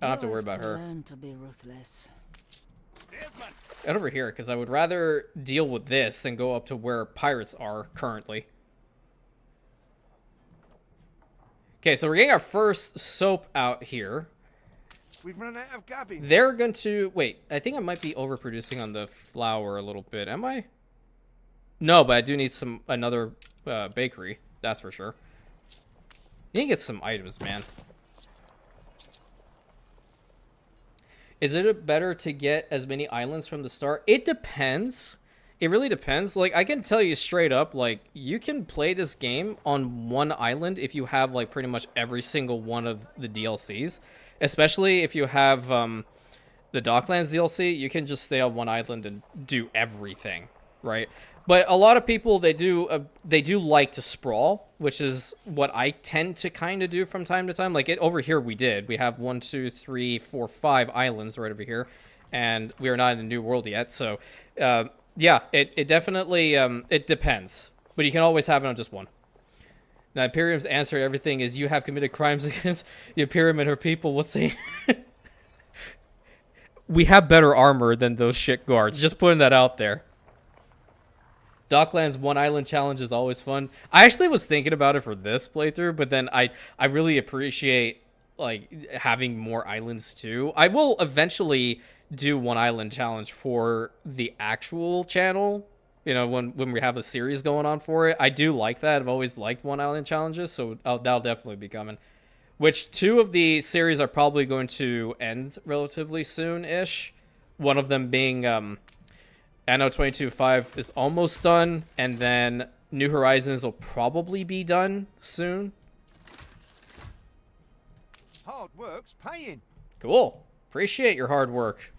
I don't have to worry about her. Learn to be ruthless. Get over here, because I would rather deal with this than go up to where pirates are currently. Okay, so we're getting our first soap out here. We've run out of gabbing. They're going to... Wait, I think I might be overproducing on the flour a little bit. Am I? No, but I do need another bakery. That's for sure. You need to get some items, man. Is it better to get as many islands from the start? It depends. It really depends. Like, I can tell you straight up, like, you can play this game on one island if you have, like, pretty much every single one of the DLCs. Especially if you have the Docklands DLC, you can just stay on one island and do everything, right? But a lot of people, they do like to sprawl, which is what I tend to kind of do from time to time. Like, over here we did. We have 1, 2, 3, 4, 5 islands right over here, and we are not in the New World yet. So, yeah, it definitely, it depends. But you can always have it on just one. Now, Imperium's answer to everything is you have committed crimes against the Imperium and her people. What's the... We have better armor than those shit guards. Just putting that out there. Docklands One Island Challenge is always fun. I actually was thinking about it for this playthrough, but then I really appreciate, like, having more islands too. I will eventually do One Island Challenge for the actual channel. You know, when we have a series going on for it. I do like that. I've always liked One Island Challenges, so that'll definitely be coming. Which 2 of the series are probably going to end relatively soon-ish. One of them being Anno 22.5 is almost done, and then New Horizons will probably be done soon. Hard work's paying. Cool. Appreciate your hard work.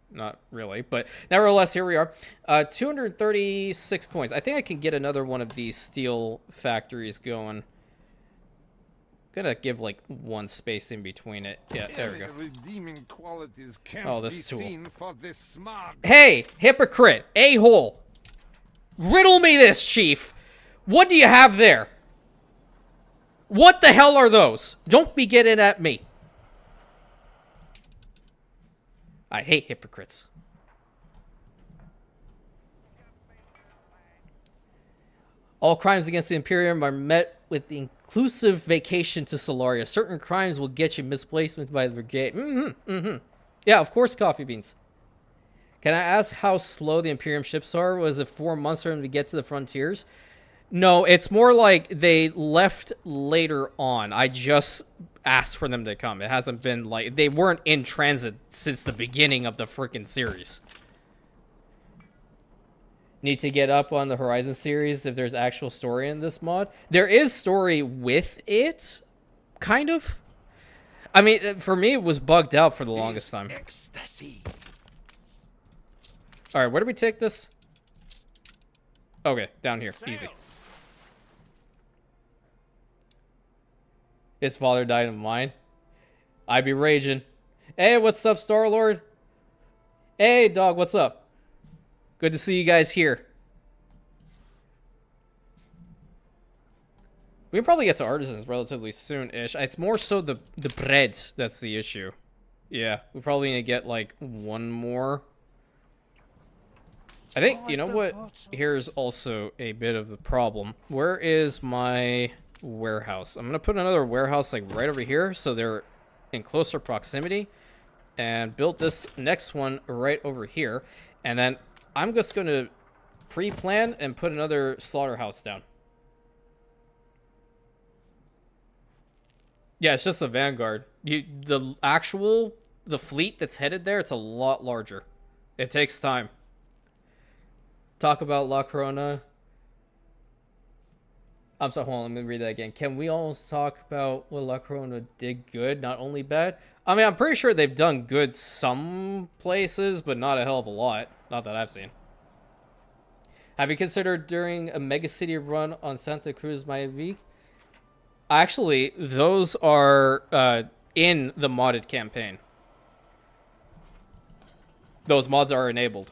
Not really, but nevertheless, here we are. 236 coins. I think I can get another one of these steel factories going. Gonna give like one space in between it. Yeah, there we go. Redeeming qualities can't Oh, this be tool. seen for this smug. Hey, hypocrite, a-hole. Riddle me this, Chief. What do you have there? What the hell are those? Don't be getting at me. I hate hypocrites. All crimes against the Imperium are met with the inclusive vacation to Solaria. Certain crimes will get you misplacement by the brigade. Yeah, of course, coffee beans. Can I ask how slow the Imperium ships are? Was it 4 months for them to get to the frontiers? No, it's more like they left later on. I just asked for them to come. It hasn't been like... They weren't in transit since the beginning of the freaking series. Need to get up on the Horizon series if there's actual story in this mod. There is story with it, kind of. I mean, for me, it was bugged out for the longest time. Ecstasy. All right, where do we take this? Okay, down here. Easy. His father died of mine. I be raging. Hey, what's up, Star-Lord? Hey, dog, what's up? Good to see you guys here. We can probably get to artisans relatively soon-ish. It's more so the bread that's the issue. Yeah, we probably need to get, like, one more. I think, you know what? Here's also a bit of the problem. Where is my warehouse? I'm going to put another warehouse, like, right over here, so they're in closer proximity. And build this next one right over here. And then I'm just going to pre-plan and put another slaughterhouse down. Yeah, it's just a vanguard. The fleet that's headed there, it's a lot larger. It takes time. Talk about La Corona. I'm sorry, hold on, let me read that again. Can we all talk about what La Corona did good, not only bad? I mean, I'm pretty sure they've done good some places, but not a hell of a lot. Not that I've seen. Have you considered doing a mega city run on Santa Cruz Mayavi? Actually, those are in the modded campaign. Those mods are enabled.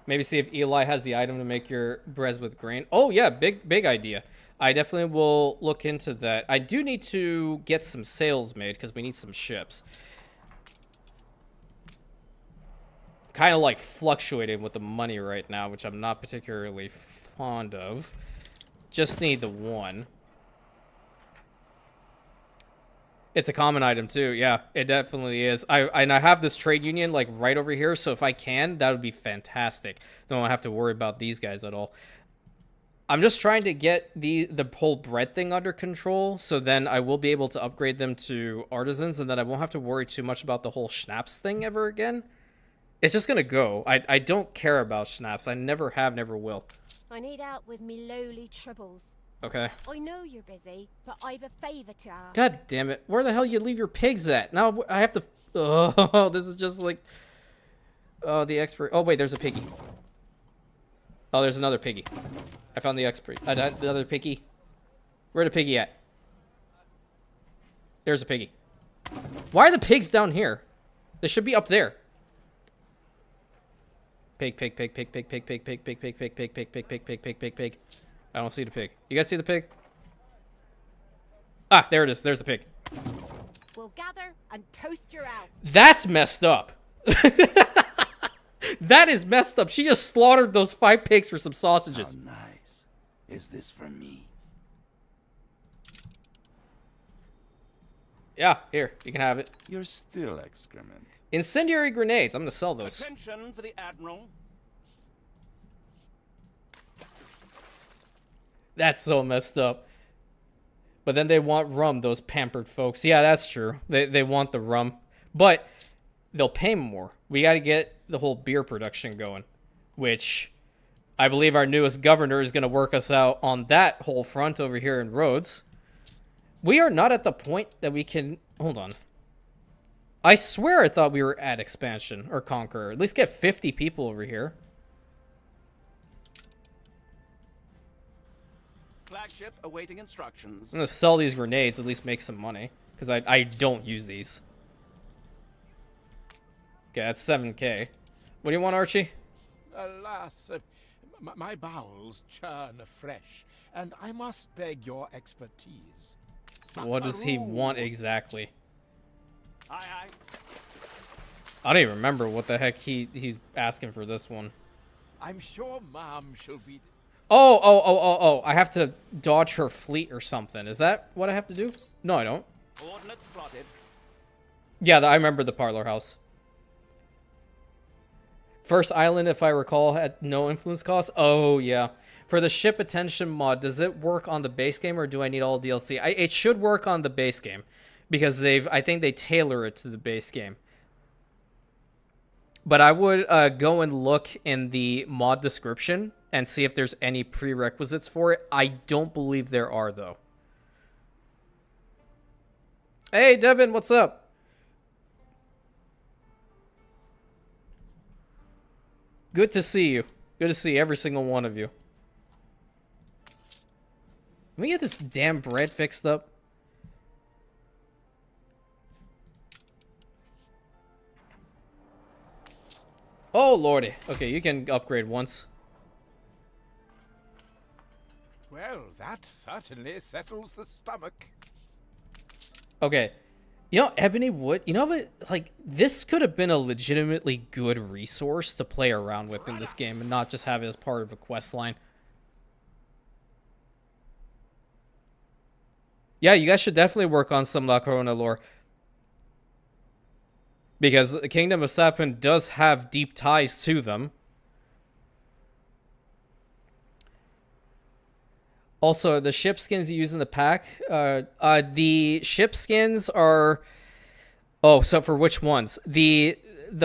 Maybe see if Eli has the item to make your breads with grain. Oh, yeah, big idea. I definitely will look into that. I do need to get some sails made because we need some ships. Kind of like fluctuating with the money right now, which I'm not particularly fond of. Just need the one. It's a common item too. Yeah, it definitely is. I have this trade union like right over here, so if I can, that would be fantastic. Don't have to worry about these guys at all. I'm just trying to get the whole bread thing under control, so then I will be able to upgrade them to artisans, and then I won't have to worry too much about the whole schnapps thing ever again. It's just gonna go. I don't care about schnapps. I never have, never will. I need help with me lowly troubles. Okay. I know you're busy, but I've a favour to ask. God damn it. Where the hell you leave your pigs at? Now I have to... Oh, this is just like... Oh, the expert... Oh, wait, there's a piggy. Oh, there's another piggy. I found the expert. Another piggy. Where the piggy at? There's a piggy. Why are the pigs down here? They should be up there. Pig. I don't see the pig. You guys see the pig? Ah, there it is. There's the pig. We'll gather and toast your out. That's messed up. That is messed up. She just slaughtered those 5 pigs for some sausages. How nice. Is this for me? Yeah, here. You can have it. You're still excrement. Incendiary grenades. I'm going to sell those. Attention for the Admiral. That's so messed up. But then they want rum, those pampered folks. Yeah, that's true. They want the rum. But they'll pay more. We got to get the whole beer production going. Which I believe our newest governor is going to work us out on that whole front over here in Rhodes. We are not at the point that we can... Hold on. I swear I thought we were at expansion or conqueror. At least get 50 people over here. Flagship awaiting instructions. I'm gonna sell these grenades, at least make some money. Because I don't use these. Okay, that's 7k. What do you want, Archie? Alas, my bowels churn afresh, and I must beg your expertise. What does he want exactly? Aye, aye. I don't even remember what the heck he's asking for this one. I'm sure Mom shall be... Oh, I have to dodge her fleet or something. Is that what I have to do? No, I don't. Coordinates plotted. Yeah, I remember the parlor house. First island, if I recall, had no influence cost. Oh, yeah. For the ship attention mod, does it work on the base game or do I need all DLC? It should work on the base game because I think they tailor it to the base game. But I would go and look in the mod description and see if there's any prerequisites for it. I don't believe there are, though. Hey, Devin, what's up? Good to see you. Good to see every single one of you. Let me get this damn bread fixed up. Oh, lordy. Okay, you can upgrade once. Well, that certainly settles the stomach. Okay. You know, ebony wood, you know what? Like, this could have been a legitimately good resource to play around with in this game and not just have it as part of a quest line. Yeah, you guys should definitely work on some La Corona lore. Because the Kingdom of Sapin does have deep ties to them. Also, the ship skins you use in the pack, the ship skins are... Oh, so for which ones? The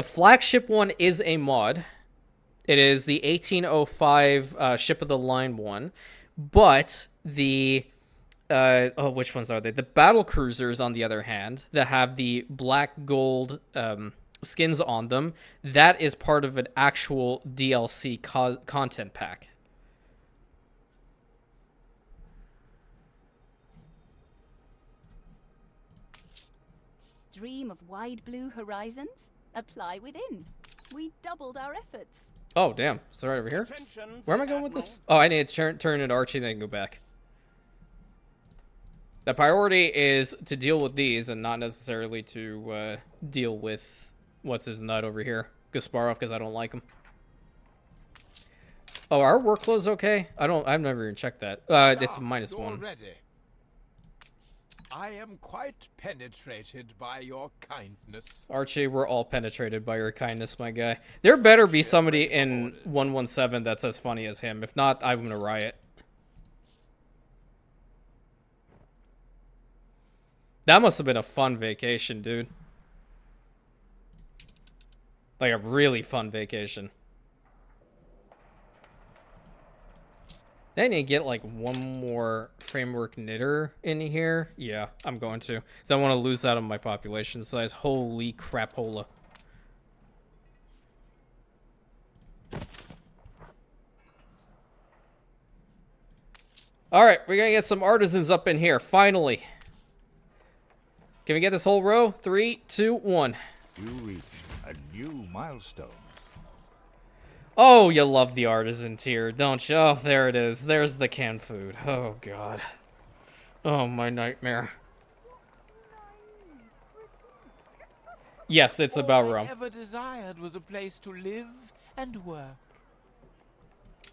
flagship one is a mod. It is the 1805 Ship of the Line one. But the... which ones are they? The battle cruisers, on the other hand, that have the black gold skins on them, that is part of an actual DLC content pack. Dream of wide blue horizons? Apply within. We doubled our efforts. Oh, damn. It's right over here. Attention, Where am I going with this? Oh, I need to turn it Archie and then go back. The priority is to deal with these and not necessarily to deal with what's his nut over here, Gasparov, because I don't like him. Oh, our work clothes okay? I've never even checked that. It's -1. Ready. I am quite penetrated by your kindness. Archie, we're all penetrated by your kindness, my guy. There better be somebody in 117 that's as funny as him. If not, I'm gonna riot. That must have been a fun vacation, dude. Like a really fun vacation. I need to get like one more framework knitter in here. Yeah, I'm going to. Because I want to lose out on my population size. Holy crapola. Alright, we're going to get some artisans up in here, finally. Can we get this whole row? 3, 2, 1. You reached a new milestone. Oh, you love the artisan tier, don't you? Oh, there it is. There's the canned food. Oh, God. Oh, my nightmare. Yes, it's about All I Rome. ever desired was a place to live and work.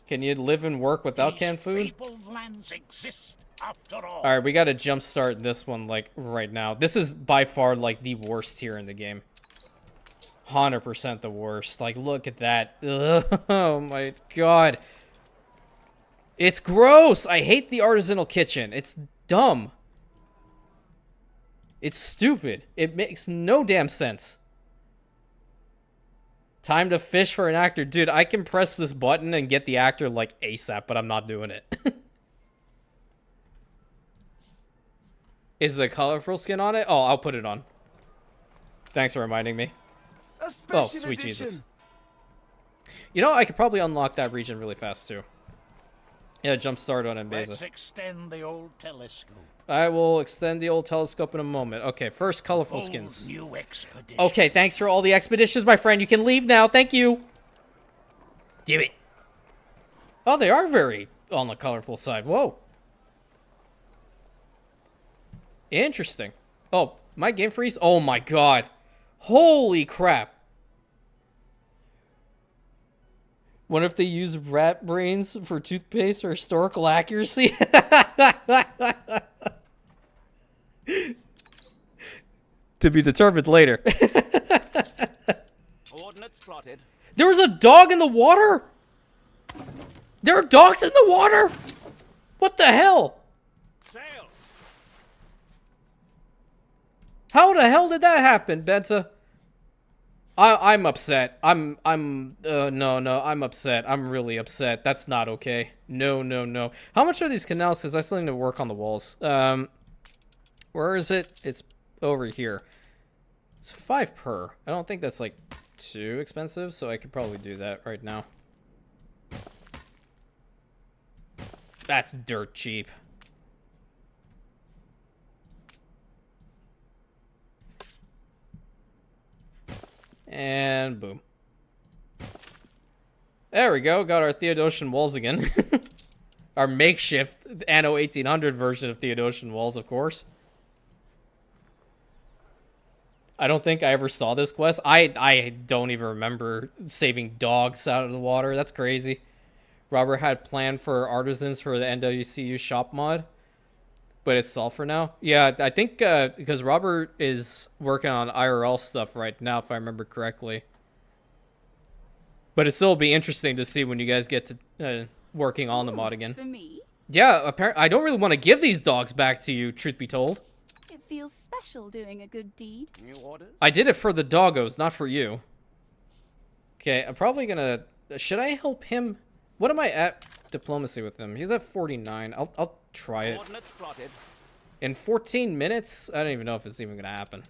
Can you live and work without canned food? Lands exist after all. Alright, we gotta jumpstart this one, like, right now. This is by far, like, the worst tier in the game. 100% the worst. Like, look at that. Ugh, oh my god. It's gross! I hate the artisanal kitchen. It's dumb. It's stupid. It makes no damn sense. Time to fish for an actor. Dude, I can press this button and get the actor, like, ASAP, but I'm not doing it. Is the colorful skin on it? Oh, I'll put it on. Thanks for reminding me. Oh, sweet Jesus. You know, I could probably unlock that region really fast, too. Yeah, jumpstart on Mbeza. Let's extend the old telescope. I will extend the old telescope in a moment. Okay, first colorful skins. New expedition. Okay, thanks for all the expeditions, my friend. You can leave now. Thank you. Damn it. Oh, they are very on the colorful side. Whoa. Interesting. Oh, my game freeze? Oh my god. Holy crap. What if they use rat brains for toothpaste or historical accuracy? To be determined later. Coordinates plotted. There was a dog in the water? There are dogs in the water? What the hell? Sails. How the hell did that happen, Benta? I'm upset. No, I'm upset. I'm really upset. That's not okay. No. How much are these canals? Because I still need to work on the walls. Where is it? It's over here. It's 5 per. I don't think that's like too expensive, so I could probably do that right now. That's dirt cheap. And boom. There we go. Got our Theodosian walls again. Our makeshift Anno 1800 version of Theodosian walls, of course. I don't think I ever saw this quest. I don't even remember saving dogs out of the water. That's crazy. Robert had planned for artisans for the NWCU shop mod, but it's sulfur now. Yeah, I think because Robert is working on IRL stuff right now, if I remember correctly. But it still be interesting to see when you guys get to working on the mod again. For me, Yeah, apparently I don't really want to give these dogs back to you, truth be told. it feels special doing a good deed. New orders. I did it for the doggos, not for you. Okay, I'm probably gonna... Should I help him? What am I at diplomacy with him? He's at 49. I'll try it. Coordinates plotted. In 14 minutes? I don't even know if it's even gonna happen.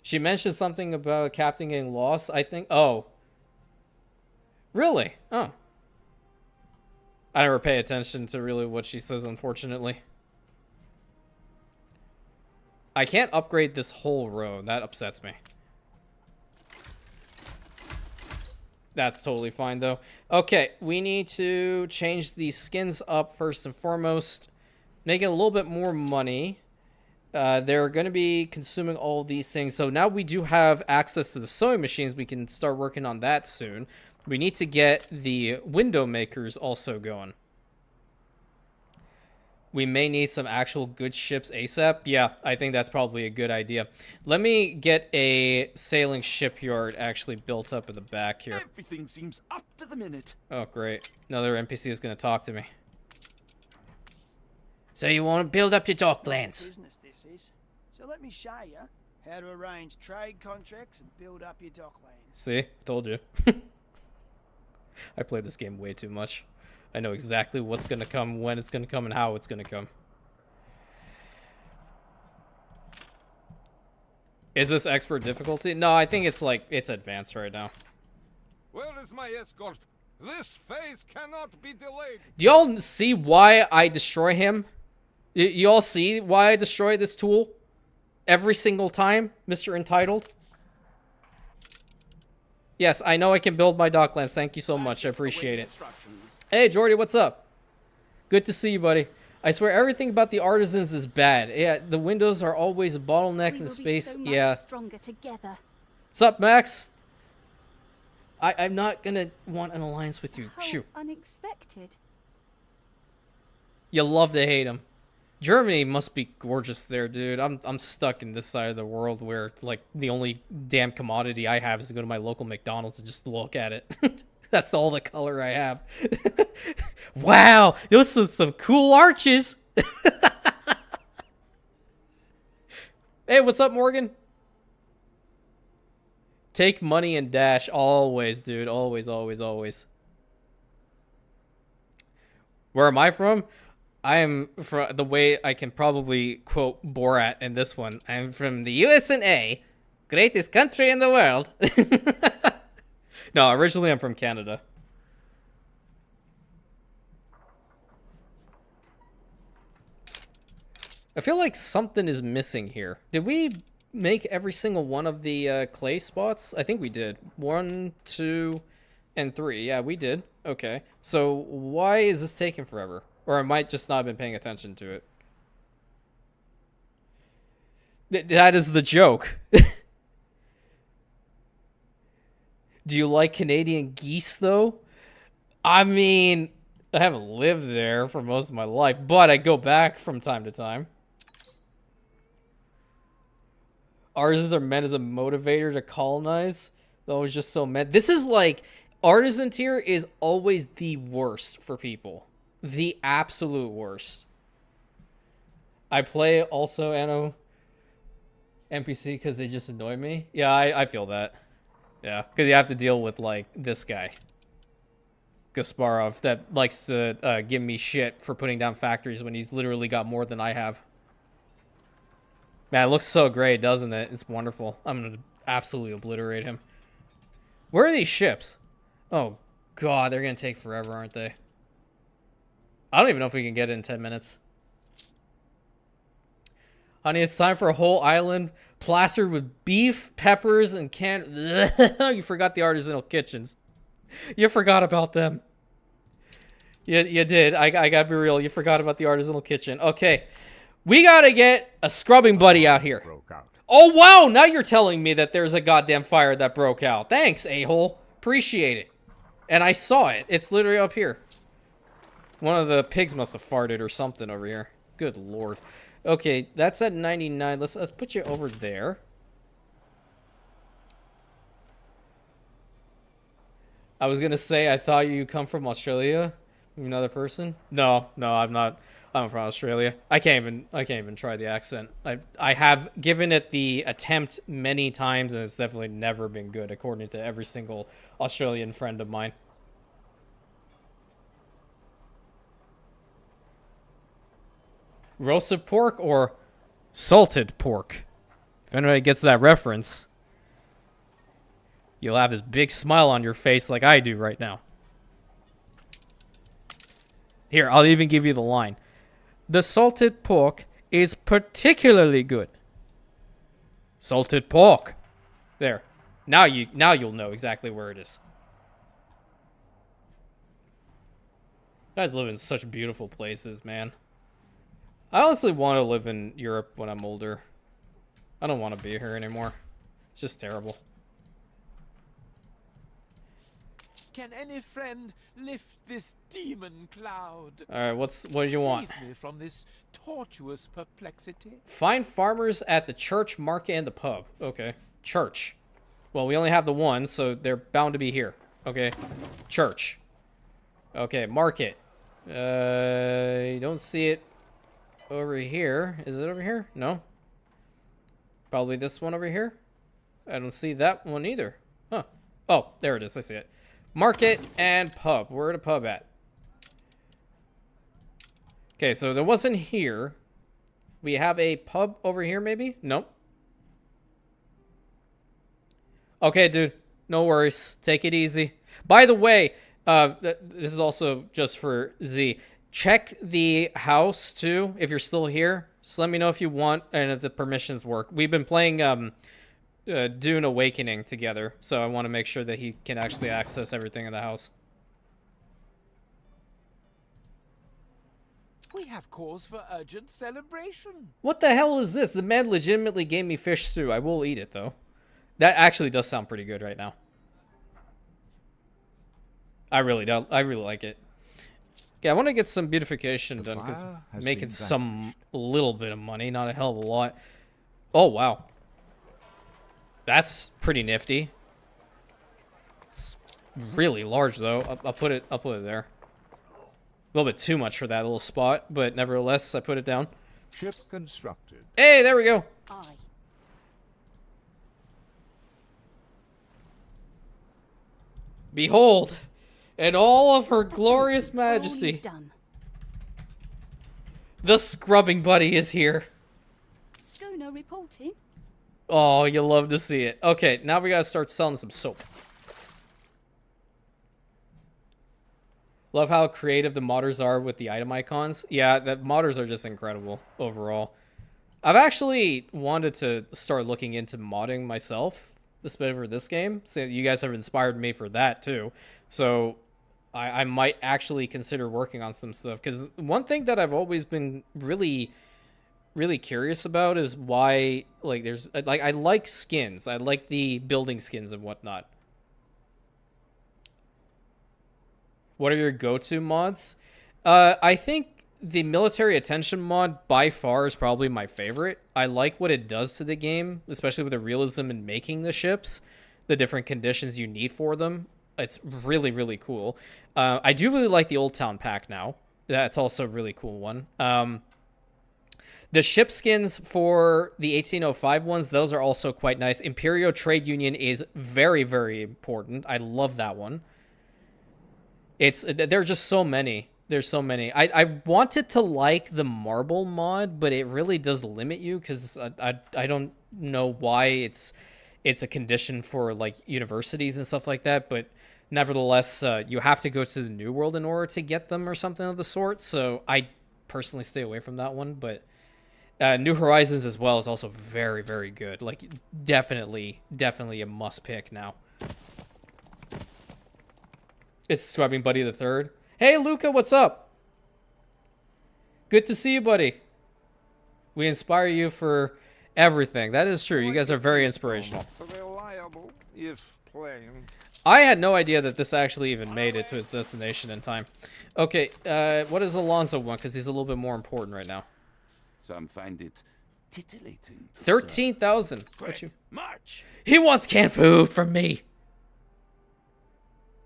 She mentioned something about captain getting lost, I think. Oh. Really? Oh. I never pay attention to really what she says, unfortunately. I can't upgrade this whole row. That upsets me. That's totally fine, though. Okay, we need to change these skins up first and foremost. Make it a little bit more money. They're going to be consuming all these things. So now we do have access to the sewing machines. We can start working on that soon. We need to get the window makers also going. We may need some actual good ships ASAP. Yeah, I think that's probably a good idea. Let me get a sailing shipyard actually built up in the back here. Everything seems up to the minute. Oh, great. Another NPC is going to talk to me. So you want to build up your docklands? Business this is. So let me show you how to arrange trade contracts and build up your docklands. See? I told you. I played this game way too much. I know exactly what's going to come, when it's going to come, and how it's going to come. Is this expert difficulty? No, I think it's like, it's advanced right now. Where is my escort? This phase cannot be delayed. Do y'all see why I destroy him? You all see why I destroy this tool? Every single time, Mr. Entitled? Yes, I know I can build my docklands. Thank you so much. I appreciate it. Hey, Jordy, what's up? Good to see you, buddy. I swear everything about the artisans is bad. Yeah, the windows are always a bottleneck in the space. Yeah. Stronger together. What's up, Max? I'm not gonna want an alliance with you. How Shoot. unexpected. You love to hate him. Germany must be gorgeous there, dude. I'm stuck in this side of the world where, like, the only damn commodity I have is to go to my local McDonald's and just look at it. That's all the color I have. Wow, those are some cool arches. Hey, what's up, Morgan? Take money and dash. Always, dude. Always, always, always. Where am I from? I am from the way I can probably quote Borat in this one. I'm from the USA, greatest country in the world. No, originally I'm from Canada. I feel like something is missing here. Did we make every single one of the clay spots? I think we did. 1, 2, and 3. Yeah, we did. Okay. So why is this taking forever? Or I might just not have been paying attention to it. That is the joke. Do you like Canadian geese, though? I mean, I haven't lived there for most of my life, but I go back from time to time. Artisans are meant as a motivator to colonize. That was just so meant. This is like, artisan tier is always the worst for people. The absolute worst. I play also Anno NPC because they just annoy me. Yeah, I feel that. Yeah, because you have to deal with, like, this guy. Gasparov, that likes to give me shit for putting down factories when he's literally got more than I have. Man, it looks so great, doesn't it? It's wonderful. I'm going to absolutely obliterate him. Where are these ships? Oh, God, they're going to take forever, aren't they? I don't even know if we can get it in 10 minutes. Honey, it's time for a whole island plastered with beef, peppers, and canned... You forgot the artisanal kitchens. You forgot about them. You did. I gotta be real. You forgot about the artisanal kitchen. Okay. We gotta get a scrubbing buddy out here. Oh, wow! Now you're telling me that there's a goddamn fire that broke out. Thanks, a-hole. Appreciate it. And I saw it. It's literally up here. One of the pigs must have farted or something over here. Good lord. Okay, that's at 99. Let's put you over there. I was gonna say I thought you come from Australia. Another person? No, I'm not. I'm from Australia. I can't even try the accent. I have given it the attempt many times, and it's definitely never been good, according to every single Australian friend of mine. Roasted pork or salted pork? If anybody gets that reference, you'll have this big smile on your face like I do right now. Here, I'll even give you the line. The salted pork is particularly good. Salted pork. There. Now you'll know exactly where it is. You guys live in such beautiful places, man. I honestly want to live in Europe when I'm older. I don't want to be here anymore. It's just terrible. Can any friend lift this demon cloud? Alright, what do you want? Save me from this tortuous perplexity. Find farmers at the church, market, and the pub. Okay. Church. Well, we only have the one, so they're bound to be here. Okay. Church. Okay, market. You don't see it over here. Is it over here? No. Probably this one over here. I don't see that one either. Huh. Oh, there it is. I see it. Market and pub. Where the pub at? Okay, so there wasn't here. We have a pub over here, maybe? Nope. Okay, dude. No worries. Take it easy. By the way, this is also just for Z. Check the house, too, if you're still here. Just let me know if you want and if the permissions work. We've been playing Dune Awakening together, so I want to make sure that he can actually access everything in the house. We have cause for urgent celebration. What the hell is this? The man legitimately gave me fish stew. I will eat it, though. That actually does sound pretty good right now. I really do. I really like it. Yeah, I want to get some beautification done because making some little bit of money, not a hell of a lot. Oh wow, that's pretty nifty. It's really large though. I'll put it there. A little bit too much for that little spot, but nevertheless, I put it down. Ship constructed. Hey, there we go. Aye. Behold, in all of her glorious majesty, Done. the scrubbing buddy is here. Schooner reporting. Oh, you love to see it. Okay, now we gotta start selling some soap. Love how creative the modders are with the item icons. Yeah, the modders are just incredible overall. I've actually wanted to start looking into modding myself, especially for this game. So you guys have inspired me for that too. So I might actually consider working on some stuff. Because one thing that I've always been really curious about is why, like, there's, like, I like skins. I like the building skins and whatnot. What are your go-to mods? I think the military attention mod by far is probably my favorite. I like what it does to the game, especially with the realism in making the ships, the different conditions you need for them. It's really, really cool. I do really like the Old Town pack now. That's also a really cool one. The ship skins for the 1805 ones, those are also quite nice. Imperial Trade Union is very, very important. I love that one. There are just so many. There's so many. I wanted to like the marble mod, but it really does limit you because I don't know why it's a condition for like universities and stuff like that. But nevertheless, you have to go to the New World in order to get them or something of the sort. So I personally stay away from that one. But New Horizons as well is also very, very good. Like definitely a must pick now. It's Scrubbing Buddy the Third. Hey, Luca, what's up? Good to see you, buddy. We inspire you for everything. That is true. You guys are very inspirational. Reliable, if plain. I had no idea that this actually even made it to its destination in time. Okay, what does Alonso want? Because he's a little bit more important right now. Some find it titillating. 13,000. What you? March. He wants canned food from me.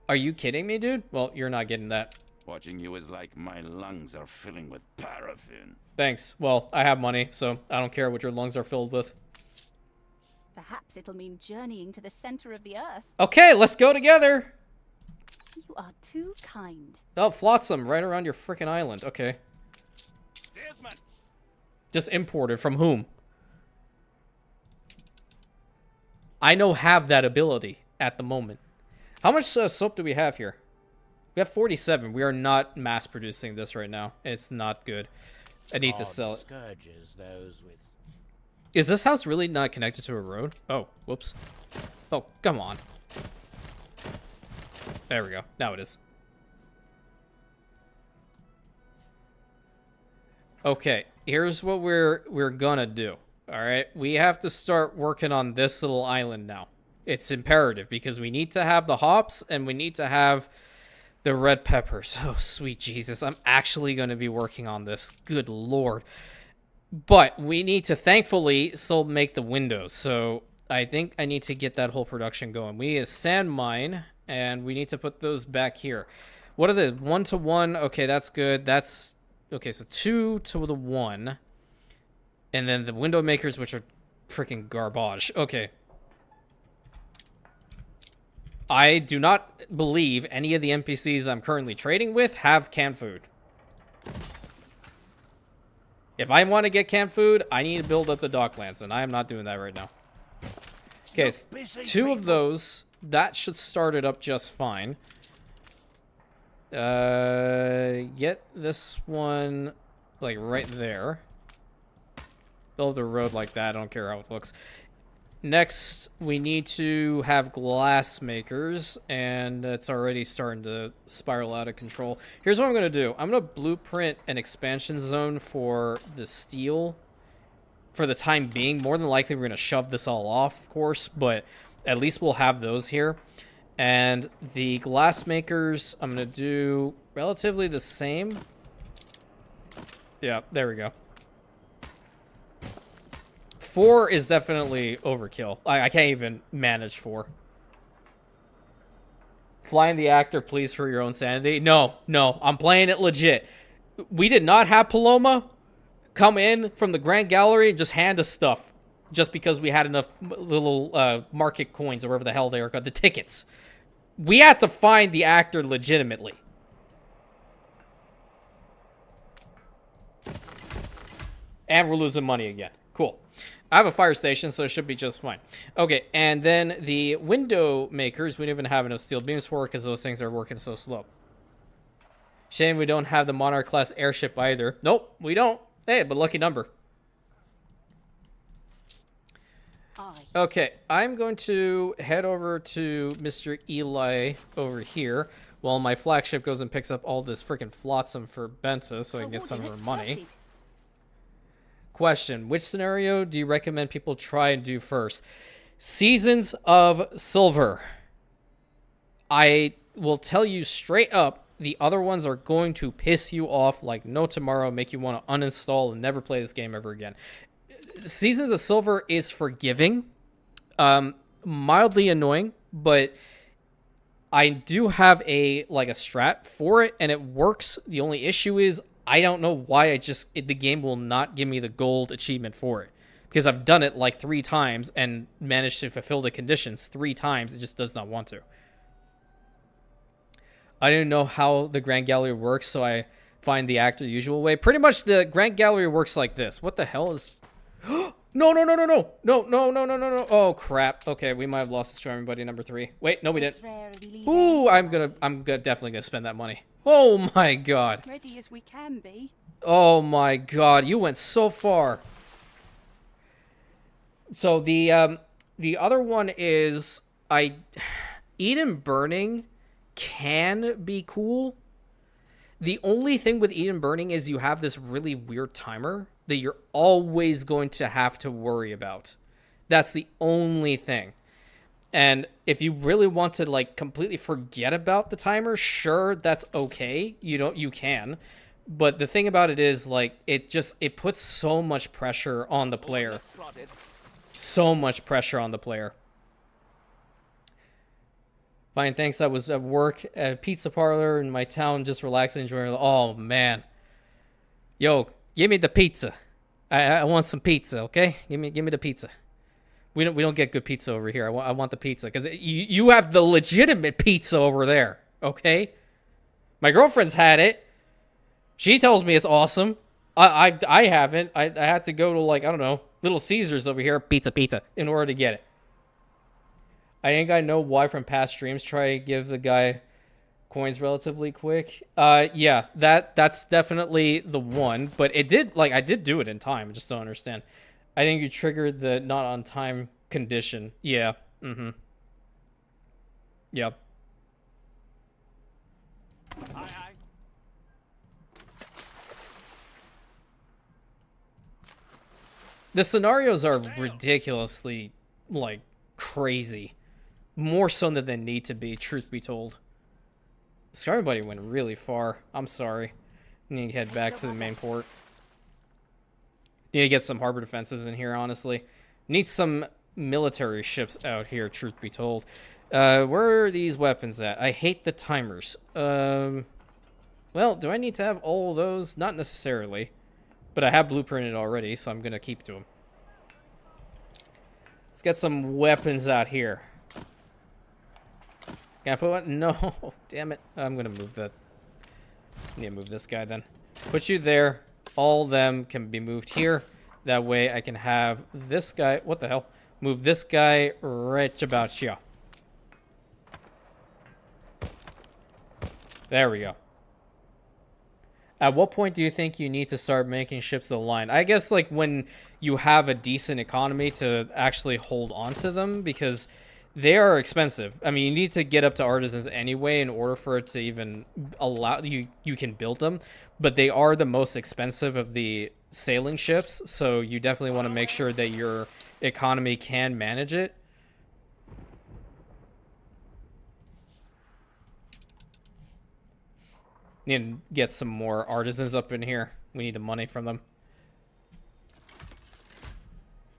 Are you kidding me, dude? Well, you're not getting that. Watching you is like my lungs are filling with paraffin. Thanks. Well, I have money, so I don't care what your lungs are filled with. Perhaps it'll mean journeying to the center of the earth. Okay, let's go together. You are too kind. Oh, Flotsam, right around your freaking island. Okay. Desmond. Just imported from whom? I have that ability at the moment. How much soap do we have here? We have 47. We are not mass producing this right now. It's not good. I need to sell it. Scourges, those with... Is this house really not connected to a road? Oh, whoops. Oh, come on. There we go. Now it is. Okay, here's what we're gonna do. All right, we have to start working on this little island now. It's imperative because we need to have the hops and we need to have the red peppers. Oh, sweet Jesus. I'm actually going to be working on this. Good Lord. But we need to thankfully still make the windows. So I think I need to get that whole production going. We need a sand mine and we need to put those back here. What are the 1-to-1? Okay, that's good. That's okay. So 2-to-1. And then the window makers, which are freaking garbage. Okay. I do not believe any of the NPCs I'm currently trading with have canned food. If I want to get canned food, I need to build up the docklands, and I am not doing that right now. Okay, so 2 of those. That should start it up just fine. Get this one, like, right there. Build the road like that. I don't care how it looks. Next, we need to have glass makers, and it's already starting to spiral out of control. Here's what I'm going to do. I'm going to blueprint an expansion zone for the steel for the time being. More than likely, we're going to shove this all off, of course, but at least we'll have those here. And the glass makers, I'm going to do relatively the same. Yeah, there we go. 4 is definitely overkill. I can't even manage 4. Flying the actor, please, for your own sanity. No, I'm playing it legit. We did not have Paloma come in from the Grand Gallery and just hand us stuff just because we had enough little market coins or whatever the hell they are called, the tickets. We had to find the actor legitimately. And we're losing money again. Cool. I have a fire station, so it should be just fine. Okay, and then the window makers, we don't even have enough steel beams for because those things are working so slow. Shame we don't have the Monarch class airship either. Nope, we don't. Hey, but lucky number. Okay, I'm going to head over to Mr. Eli over here while my flagship goes and picks up all this freaking flotsam for Benta so I can get some of her money. Question, which scenario do you recommend people try and do first? Seasons of Silver. I will tell you straight up, the other ones are going to piss you off like no tomorrow, make you want to uninstall and never play this game ever again. Seasons of Silver is forgiving, mildly annoying, but I do have a strat for it, and it works. The only issue is I don't know why the game will not give me the gold achievement for it, because I've done it like 3 times and managed to fulfill the conditions 3 times. It just does not want to. I didn't know how the Grand Gallery works, so I find the actor usual way. Pretty much the Grand Gallery works like this. What the hell is... No. Oh, crap. Okay, we might have lost the Stormy Buddy number 3. Wait, no, we didn't. Ooh, I'm definitely gonna spend that money. Oh my god. Ready as we can be. Oh my god, you went so far. So the other one is Eden Burning can be cool. The only thing with Eden Burning is you have this really weird timer that you're always going to have to worry about. That's the only thing. And if you really want to like completely forget about the timer, sure, that's okay. You can. But the thing about it is like it puts so much pressure on the player. So much pressure on the player. Fine, thanks. I was at work at a pizza parlor in my town, just relaxing, enjoying. Oh man, yo, give me the pizza. I want some pizza, okay? Give me the pizza. We don't get good pizza over here. I want the pizza because you have the legitimate pizza over there, okay? My girlfriend's had it. She tells me it's awesome. I haven't. I had to go to like I don't know Little Caesars over here, pizza, in order to get it. I think I know why from past streams. Try to give the guy coins relatively quick. Yeah, that's definitely the one. But it did, like, I did do it in time. I just don't understand. I think you triggered the not on time condition. Yeah. Mm-hmm. Yep. Aye. The scenarios are ridiculously, like, crazy. More so than they need to be, truth be told. Sky Buddy went really far. I'm sorry. Need to head back to the main port. Need to get some harbor defenses in here, honestly. Need some military ships out here, truth be told. Where are these weapons at? I hate the timers. Well, do I need to have all of those? Not necessarily. But I have blueprinted already, so I'm going to keep to them. Let's get some weapons out here. Can I put one? No. Damn it. I'm going to move that. I need to move this guy then. Put you there. All of them can be moved here. That way I can have this guy. What the hell? Move this guy right about here. There we go. At what point do you think you need to start making ships of the line? I guess like when you have a decent economy to actually hold on to them, because they are expensive. I mean, you need to get up to artisans anyway in order for it to even allow you can build them, but they are the most expensive of the sailing ships, so you definitely want to make sure that your economy can manage it. Need to get some more artisans up in here. We need the money from them.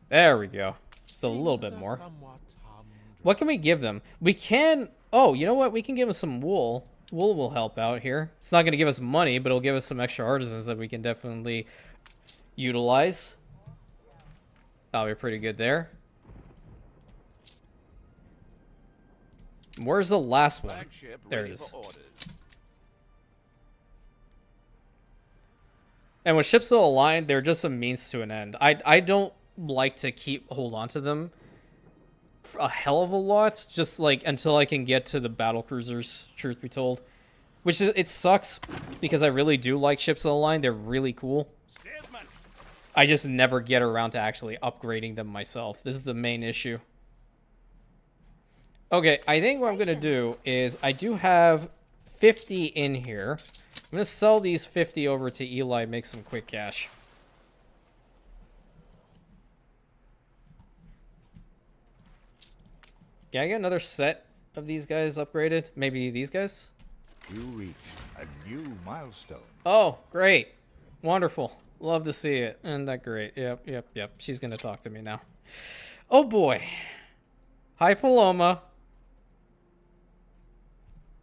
There we go. It's a little bit more. What can we give them? We can... Oh, you know what? We can give them some wool. Wool will help out here. It's not going to give us money, but it'll give us some extra artisans that we can definitely utilize. That'll be pretty good there. Where's the last one? There it is. And with ships still aligned, they're just a means to an end. I don't like to hold on to them for a hell of a lot, just like until I can get to the battle cruisers, truth be told. Which is, it sucks because I really do like ships of the line. They're really cool. I just never get around to actually upgrading them myself. This is the main issue. Okay, I think what I'm going to do is I do have 50 in here. I'm going to sell these 50 over to Eli, make some quick cash. Can I get another set of these guys upgraded? Maybe these guys? You reach A new milestone. Oh, great. Wonderful. Love to see it. Isn't that great? Yep. She's gonna talk to me now. Oh boy. Hi, Paloma.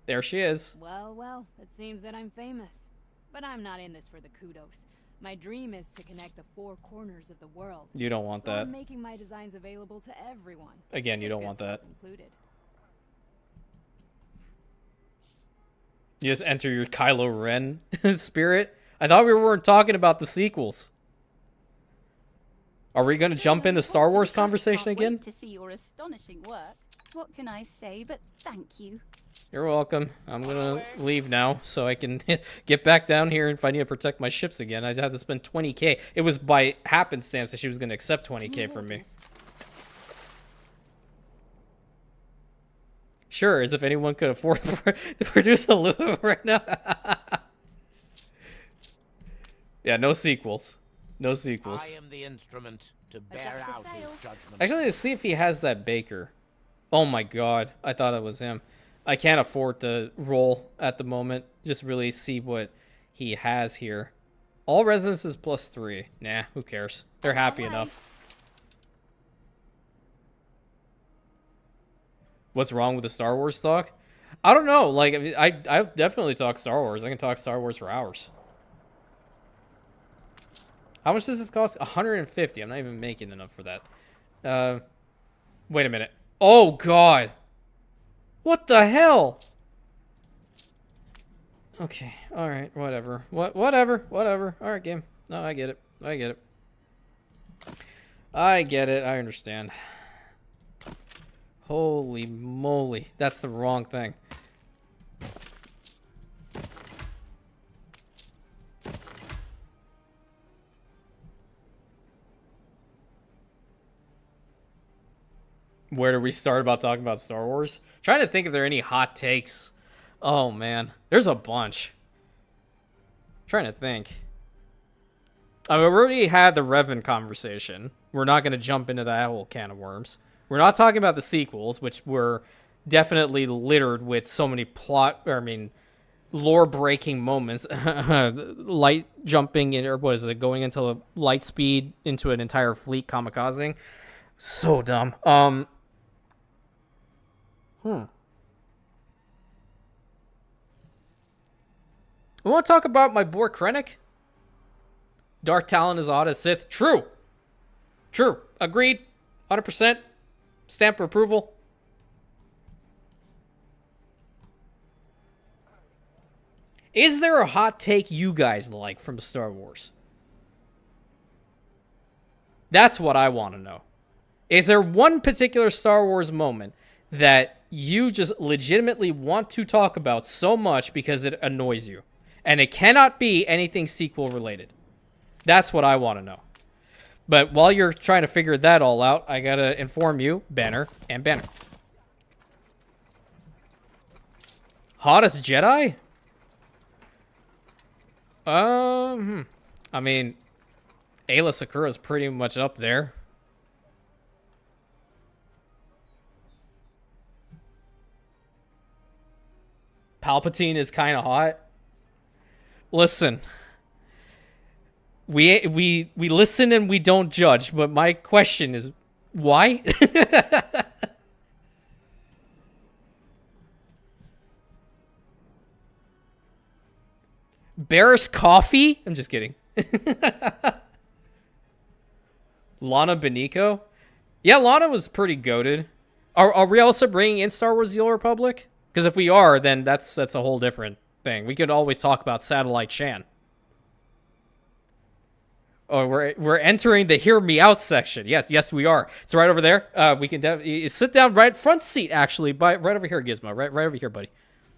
There she is. Well, it seems that I'm famous. But I'm not in this for the kudos. My dream is to connect the four corners of the world. You don't want so that. I'm making my designs available to everyone. Again, you don't want that. Included. You just enter your Kylo Ren spirit. I thought we weren't talking about the sequels. Are we gonna jump into Star Wars conversation again? To see your astonishing work. What can I say but thank you? You're welcome. I'm gonna leave now so I can get back down here, and if I need to protect my ships again, I had to spend 20k. It was by happenstance that she was gonna accept 20k from me. Sure, as if anyone could afford to produce a loom right now. Yeah, no sequels. No sequels. I am the instrument to bear out his judgment. Actually, let's see if he has that baker. Oh my god, I thought it was him. I can't afford to roll at the moment. Just really see what he has here. All residences +3. Nah, who cares? They're happy enough. What's wrong with the Star Wars talk? I don't know. Like, I mean, I definitely talk Star Wars. I can talk Star Wars for hours. How much does this cost? 150. I'm not even making enough for that. Wait a minute. Oh, God. What the hell? Okay. All right. Whatever. Whatever. All right, game. No, I get it. I get it. I understand. Holy moly. That's the wrong thing. Where do we start about talking about Star Wars? Trying to think if there are any hot takes. Oh, man. There's a bunch. Trying to think. I mean, we already had the Revan conversation. We're not going to jump into that whole can of worms. We're not talking about the sequels, which were definitely littered with so many lore-breaking moments. Light jumping in, or what is it, going into a light speed into an entire fleet kamikazing. So dumb. We want to talk about my boy Krennic? Dark Talon is odd as Sith. True. Agreed. 100%. Stamp for approval. Is there a hot take you guys like from Star Wars? That's what I want to know. Is there one particular Star Wars moment that you just legitimately want to talk about so much because it annoys you? And it cannot be anything sequel related. That's what I want to know. But while you're trying to figure that all out, I gotta inform you, Banner and Banner. Hottest Jedi? I mean, Ayla Sakura's pretty much up there. Palpatine is kind of hot. Listen, we listen and we don't judge, but my question is, why? Barris Coffee? I'm just kidding. Lana Benico? Yeah, Lana was pretty goated. Are we also bringing in Star Wars The Old Republic? Because if we are, then that's a whole different thing. We could always talk about Satellite Shan. Oh, we're entering the hear me out section. Yes, we are. It's right over there. We can sit down right front seat, actually, right over here, Gizmo. Right over here, buddy.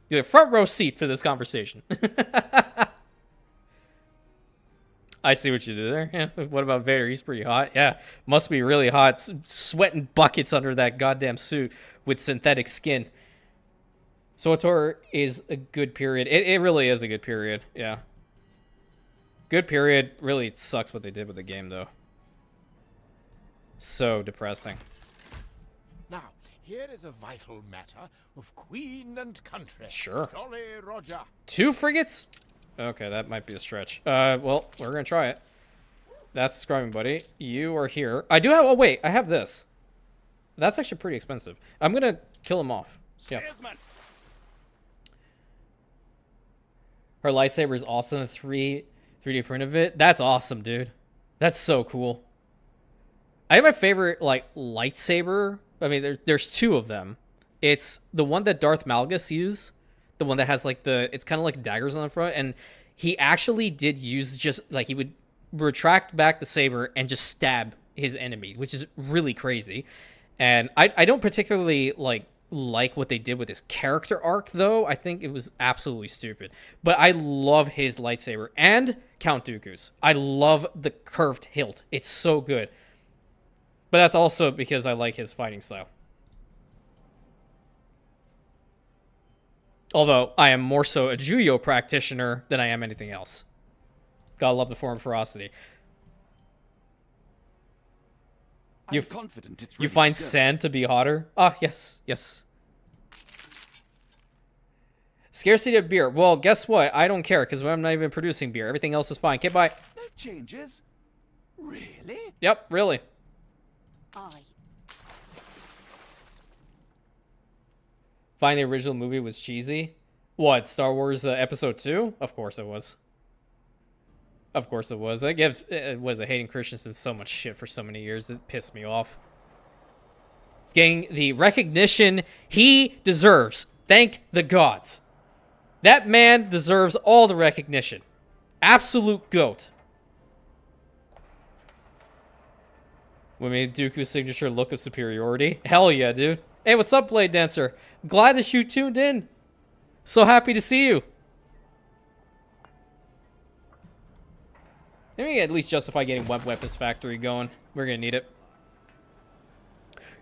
You have front row seat for this conversation. I see what you did there. Yeah. What about Vader? He's pretty hot. Yeah, must be really hot. Sweating buckets under that goddamn suit with synthetic skin. SWTOR is a good period. It really is a good period. Yeah. Good period. Really sucks what they did with the game, though. So depressing. Now, Here is a vital matter of queen and country. Sure. Jolly Roger. 2 frigates? Okay, that might be a stretch. Well, we're gonna try it. That's describing, buddy. You are here. I do have... Oh, wait. I have this. That's actually pretty expensive. I'm gonna kill him off. Yeah. Her lightsaber is awesome. 3D print of it. That's awesome, dude. That's so cool. I have my favorite, like, lightsaber. I mean, there's 2 of them. It's the one that Darth Malgus used. The one that has, like, it's kind of like daggers on the front. And he actually did use just, like, he would retract back the saber and just stab his enemy, which is really crazy. And I don't particularly, like what they did with his character arc, though. I think it was absolutely stupid. But I love his lightsaber. And Count Dooku's. I love the curved hilt. It's so good. But that's also because I like his fighting style. Although, I am more so a Juyo practitioner than I am anything else. Gotta love the form of ferocity. I'm confident it's You ready find to go. sand to be hotter? Ah, yes, yes. Scarcity of beer. Well, guess what? I don't care, because I'm not even producing beer. Everything else is fine. Okay, bye. No changes? Really? Yep, really. Aye. Find the original movie was cheesy. What, Star Wars Episode 2? Of course it was. Of course it was. I give Hayden Christensen so much shit for so many years. It pissed me off. He's getting the recognition he deserves. Thank the gods. That man deserves all the recognition. Absolute GOAT. We made Dooku's signature look of superiority. Hell yeah, dude. Hey, what's up, Blade Dancer? Glad that you tuned in. So happy to see you. Let me at least justify getting Web Weapons Factory going. We're gonna need it.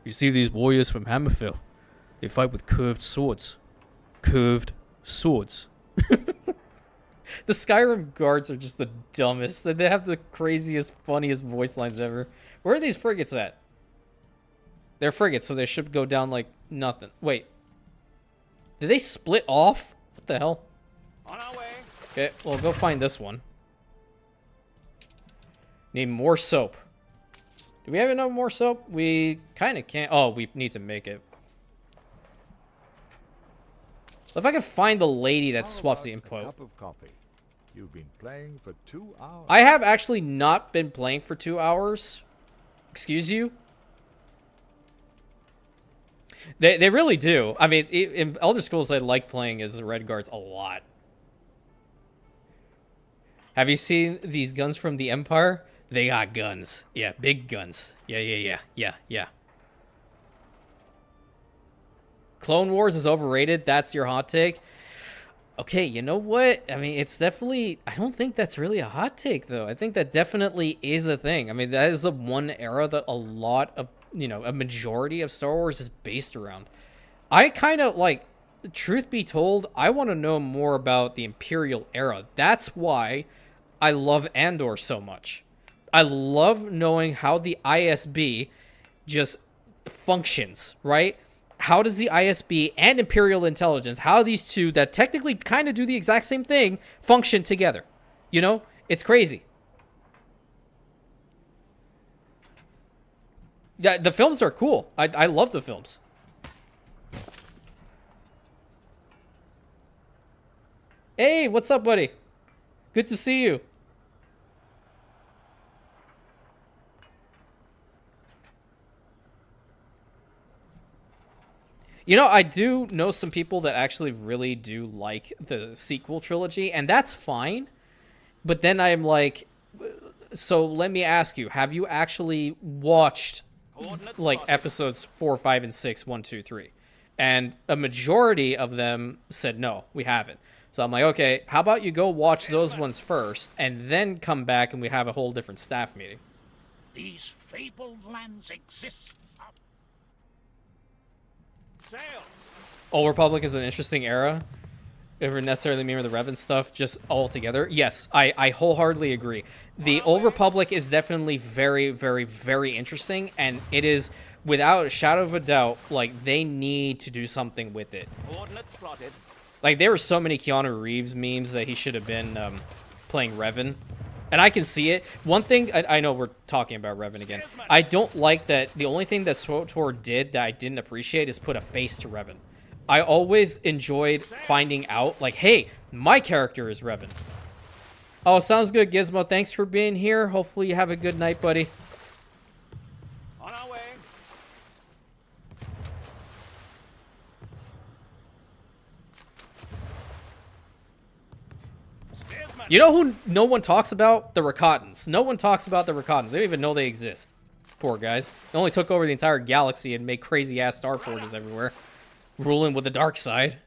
You see these warriors from Hammerfell? They fight with curved swords. Curved swords. The Skyrim guards are just the dumbest. They have the craziest, funniest voice lines ever. Where are these frigates at? They're frigates, so they should go down like nothing. Wait. Did they split off? What the hell? On our way. Okay, well, go find this one. Need more soap. Do we have enough more soap? We kind of can't. Oh, we need to make it. If I can find the lady that swaps the input. Cup of coffee. You've been playing for 2 hours. I have actually not been playing for 2 hours. Excuse you? They really do. I mean, in Elder Scrolls, I like playing as the Red Guards a lot. Have you seen these guns from the Empire? They got guns. Yeah, big guns. Yeah. Clone Wars is overrated. That's your hot take. Okay, you know what? I mean, it's definitely... I don't think that's really a hot take, though. I think that definitely is a thing. I mean, that is the one era that a lot of, you know, a majority of Star Wars is based around. I kind of, like, truth be told, I want to know more about the Imperial era. That's why I love Andor so much. I love knowing how the ISB just functions, right? How does the ISB and Imperial Intelligence, how these two that technically kind of do the exact same thing, function together? You know? It's crazy. Yeah, the films are cool. I love the films. Hey, what's up, buddy? Good to see you. You know, I do know some people that actually really do like the sequel trilogy, and that's fine. But then I'm like, so let me ask you, have you actually watched, like, episodes 4, 5, and 6, 1, 2, 3? And a majority of them said, no, we haven't. So I'm like, okay, how about you go watch those ones first, and then come back and we have a whole different staff meeting. These fabled lands exist. Sails. Old Republic is an interesting era. Ever necessarily mean with the Revan stuff just all together? Yes, I wholeheartedly agree. The Old Republic is definitely very, very, very interesting, and it is without a shadow of a doubt, like, they need to do something with it. Coordinates plotted. Like, there were so many Keanu Reeves memes that he should have been playing Revan. And I can see it. One thing, I know we're talking about Revan again. I don't like that the only thing that SWTOR did that I didn't appreciate is put a face to Revan. I always enjoyed finding out, like, hey, my character is Revan. Oh, sounds good, Gizmo. Thanks for being here. Hopefully you have a good night, buddy. On our way. You know who no one talks about? The Rakatans. No one talks about the Rakatans. They don't even know they exist. Poor guys. They only took over the entire galaxy and made crazy-ass Star Forges everywhere. Ruling with the dark side.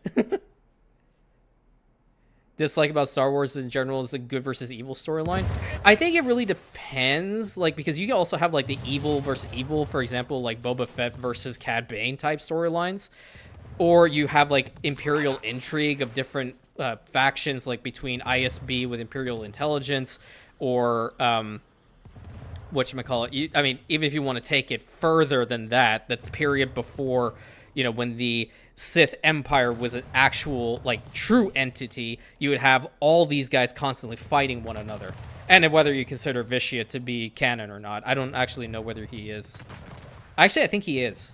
Dislike about Star Wars in general is the good versus evil storyline. I think it really depends, like, because you can also have, like, the evil versus evil, for example, like Boba Fett versus Cad Bane type storylines. Or you have, like, Imperial intrigue of different factions, like between ISB with Imperial intelligence, or whatchamacallit. I mean, even if you want to take it further than that, the period before, you know, when the Sith Empire was an actual, like, true entity, you would have all these guys constantly fighting one another. And whether you consider Vitiate to be canon or not, I don't actually know whether he is. Actually, I think he is.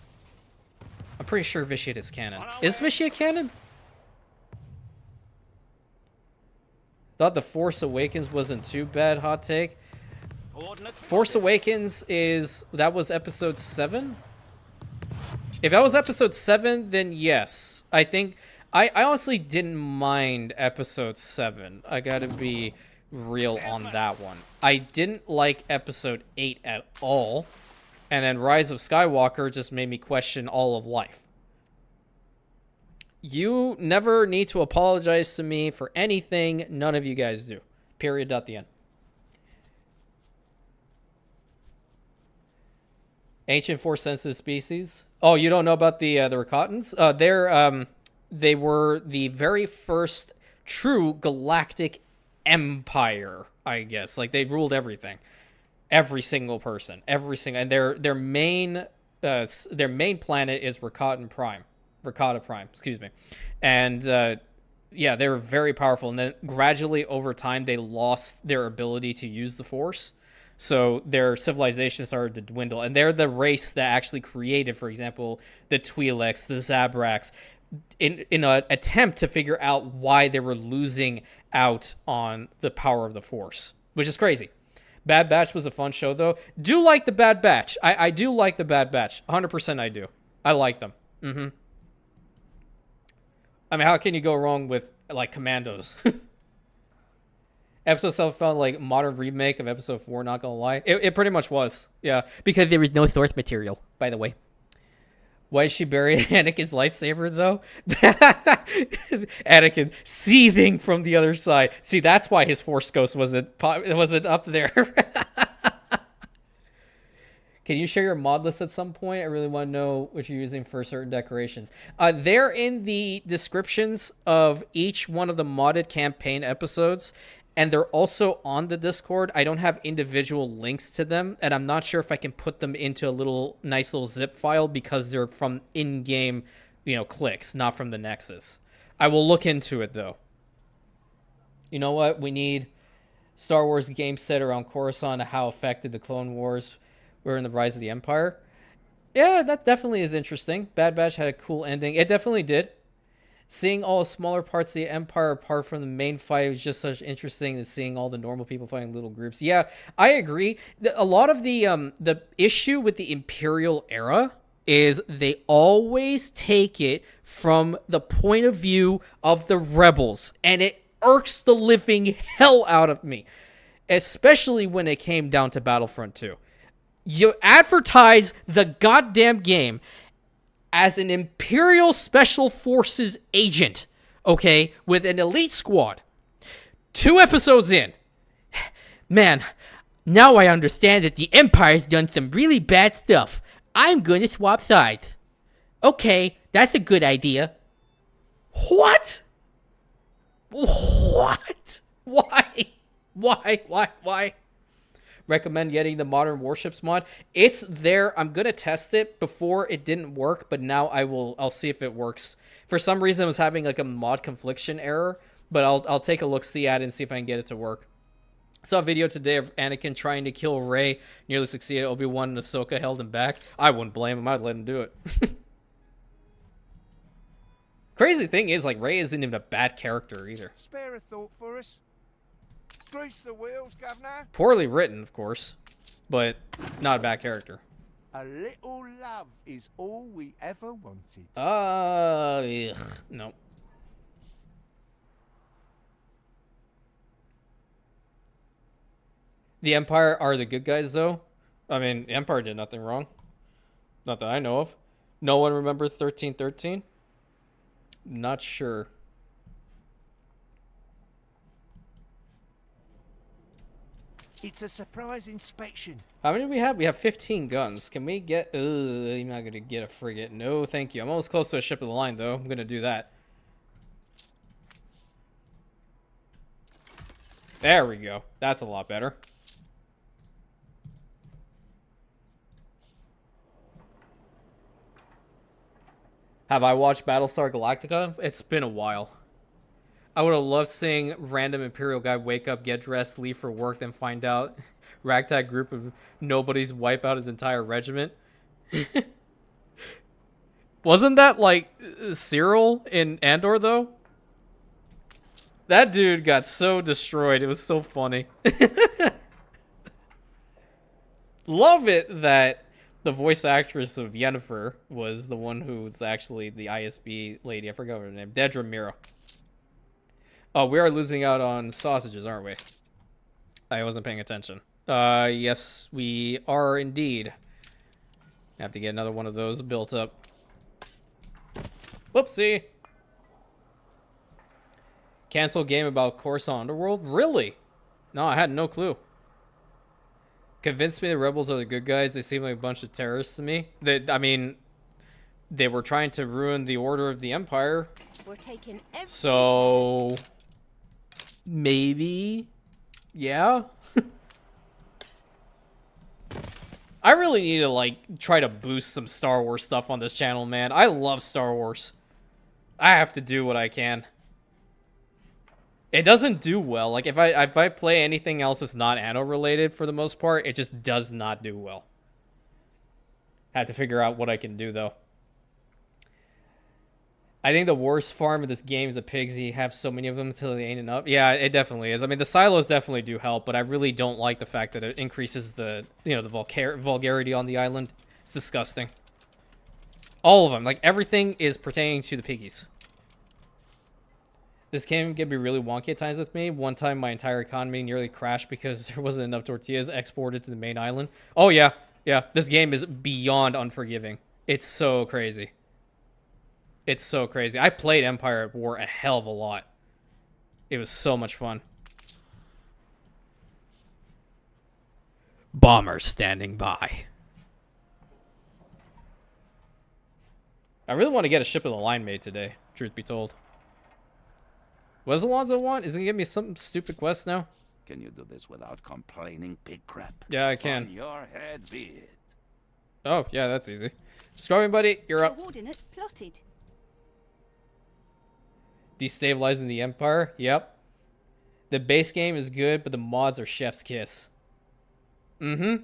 I'm pretty sure Vitiate is canon. Is Vitiate canon? Thought The Force Awakens wasn't too bad, hot take. Force Awakens that was episode 7? If that was episode 7, then yes. I think, I honestly didn't mind episode 7. I gotta be real on that one. I didn't like episode 8 at all. And then Rise of Skywalker just made me question all of life. You never need to apologize to me for anything. None of you guys do. Period. At the end. Ancient Force-sensitive species. Oh, you don't know about the Rakatans? They were the very first true galactic empire, I guess. Like, they ruled everything. Every single person. And their main planet is Rakata Prime, excuse me. And yeah, they were very powerful. And then gradually over time, they lost their ability to use the Force. So their civilization started to dwindle. And they're the race that actually created, for example, the Twi'leks, the Zabraks, in an attempt to figure out why they were losing out on the power of the Force, which is crazy. Bad Batch was a fun show, though. Do like the Bad Batch. I do like the Bad Batch. 100% I do. I like them. Mm-hmm. I mean, how can you go wrong with, like, Commandos? Episode 7 felt like modern remake of episode 4, not gonna lie. It pretty much was. Yeah. Because there was no source material, by the way. Why did she bury Anakin's lightsaber, though? Anakin seething from the other side. See, that's why his Force Ghost wasn't up there. Can you share your mod list at some point? I really want to know what you're using for certain decorations. They're in the descriptions of each one of the modded campaign episodes, and they're also on the Discord. I don't have individual links to them, and I'm not sure if I can put them into a nice little zip file because they're from in-game, clicks, not from the Nexus. I will look into it, though. You know what? We need Star Wars game set around Coruscant and how affected the Clone Wars were in the Rise of the Empire. Yeah, that definitely is interesting. Bad Batch had a cool ending. It definitely did. Seeing all the smaller parts of the Empire apart from the main fight was just such interesting than seeing all the normal people fighting little groups. Yeah, I agree. A lot of the issue with the Imperial era is they always take it from the point of view of the rebels, and it irks the living hell out of me, especially when it came down to Battlefront 2. You advertise the goddamn game as an Imperial Special Forces agent, okay, with an elite squad. 2 episodes in. Man, now I understand that the Empire's done some really bad stuff. I'm gonna swap sides. Okay, that's a good idea. What? What? Why? recommend getting the modern warships mod. It's there. I'm gonna test it. Before it didn't work, but now I'll see if it works. For some reason, I was having like a mod confliction error, but I'll take a look, see at it, and see if I can get it to work. Saw a video today of Anakin trying to kill Rey, nearly succeeded. Obi-Wan and Ahsoka held him back. I wouldn't blame him. I'd let him do it. Crazy thing is, like, Rey isn't even a bad character either. Spare a thought for us. Grease the wheels, governor. Poorly written, of course, but not a bad character. A little love is all we ever wanted. No. The Empire are the good guys, though. I mean, the Empire did nothing wrong. Not that I know of. No one remember 1313? Not sure. It's a surprise inspection. How many do we have? We have 15 guns. Can we get... I'm not going to get a frigate. No, thank you. I'm almost close to a ship of the line, though. I'm going to do that. There we go. That's a lot better. Have I watched Battlestar Galactica? It's been a while. I would have loved seeing random Imperial guy wake up, get dressed, leave for work, then find out ragtag group of nobodies wipe out his entire regiment. Wasn't that like Cyril in Andor though? That dude got so destroyed. It was so funny. Love it that the voice actress of Yennefer was the one who was actually the ISB lady. I forgot her name. Dedra Mira. Oh, we are losing out on sausages, aren't we? I wasn't paying attention. Yes, we are indeed. Have to get another one of those built up. Whoopsie. Cancel game about Coruscant Underworld? Really? No, I had no clue. Convinced me the rebels are the good guys. They seem like a bunch of terrorists to me. I mean, they were trying to ruin the order of the Empire. We're taking So... maybe... yeah? I really need to, like, try to boost some Star Wars stuff on this channel, man. I love Star Wars. I have to do what I can. It doesn't do well. Like, if I play anything else that's not Anno related for the most part, it just does not do well. Have to figure out what I can do, though. I think the worst farm of this game is the pigs. You have so many of them until they ain't enough. Yeah, it definitely is. I mean, the silos definitely do help, but I really don't like the fact that it increases the, you know, the vulgarity on the island. It's disgusting. All of them. Like, everything is pertaining to the piggies. This game can be really wonky at times with me. One time, my entire economy nearly crashed because there wasn't enough tortillas exported to the main island. Oh, yeah. Yeah, this game is beyond unforgiving. It's so crazy. It's so crazy. I played Empire at War a hell of a lot. It was so much fun. Bombers standing by. I really want to get a ship of the line made today, truth be told. What does Alonso want? Is he gonna give me some stupid quest now? Can you do this without complaining, pig crap? Yeah, I can. On your head be it. Oh, yeah, that's easy. Scrubbing buddy, you're up. Coordinates plotted. Destabilizing the Empire. Yep. The base game is good, but the mods are chef's kiss. Mm-hmm.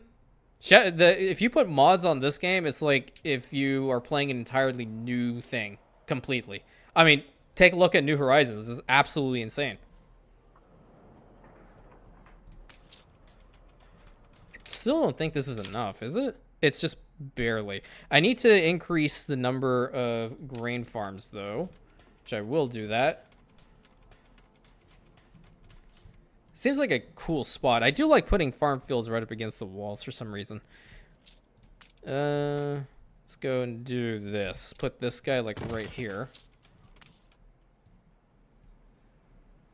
If you put mods on this game, it's like if you are playing an entirely new thing. Completely. I mean, take a look at New Horizons. This is absolutely insane. Still don't think this is enough, is it? It's just barely. I need to increase the number of grain farms, though. Which I will do that. Seems like a cool spot. I do like putting farm fields right up against the walls for some reason. Let's go and do this. Put this guy like right here.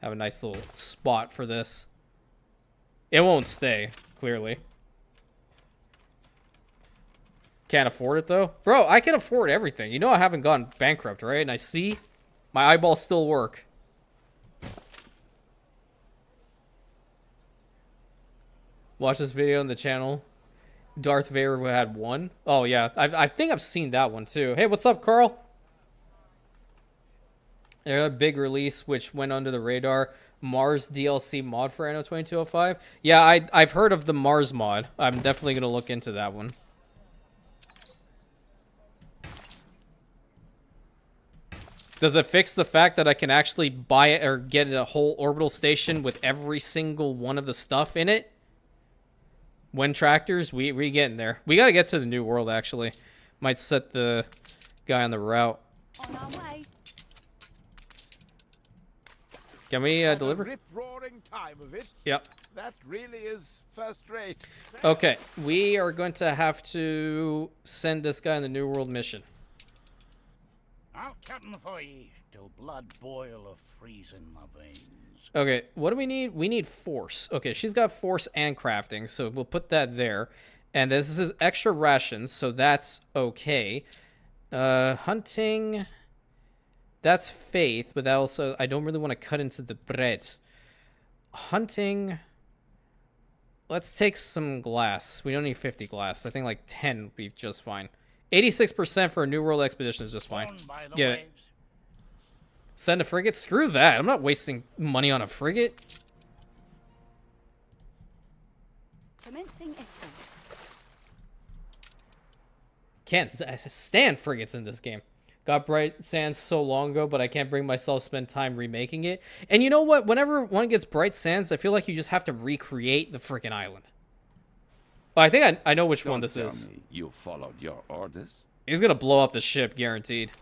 Have a nice little spot for this. It won't stay, clearly. Can't afford it though. Bro, I can afford everything. You know I haven't gone bankrupt, right? And I see my eyeballs still work. Watch this video on the channel. Darth Vader who had one. Oh, yeah. I think I've seen that one, too. Hey, what's up, Carl? There's a big release which went under the radar. Mars DLC mod for Anno 2205. Yeah, I've heard of the Mars mod. I'm definitely going to look into that one. Does it fix the fact that I can actually buy it or get a whole orbital station with every single one of the stuff in it? Wind tractors, we getting there. We got to get to the new world, actually. Might set the guy on the route. On our way. Can we deliver? Rip-roaring time of it. Yep. That really is first rate. Okay, we are going to have to send this guy on the new world mission. I'll captain for ye till blood boil of freezing my veins. Okay, what do we need? We need force. Okay, she's got force and crafting, so we'll put that there. And this is extra rations, so that's okay. Hunting, that's faith, but that also, I don't really want to cut into the bread. Hunting, let's take some glass. We don't need 50 glass. I think like 10 would be just fine. 86% for a New World expedition is just fine. Get it. Send a frigate? Screw that. I'm not wasting money on a frigate. Commencing escort. Can't stand frigates in this game. Got Bright Sands so long ago, but I can't bring myself to spend time remaking it. And you know what? Whenever one gets Bright Sands, I feel like you just have to recreate the freaking island. Oh, I think I know which one this is. You followed your orders? He's gonna blow up the ship, guaranteed.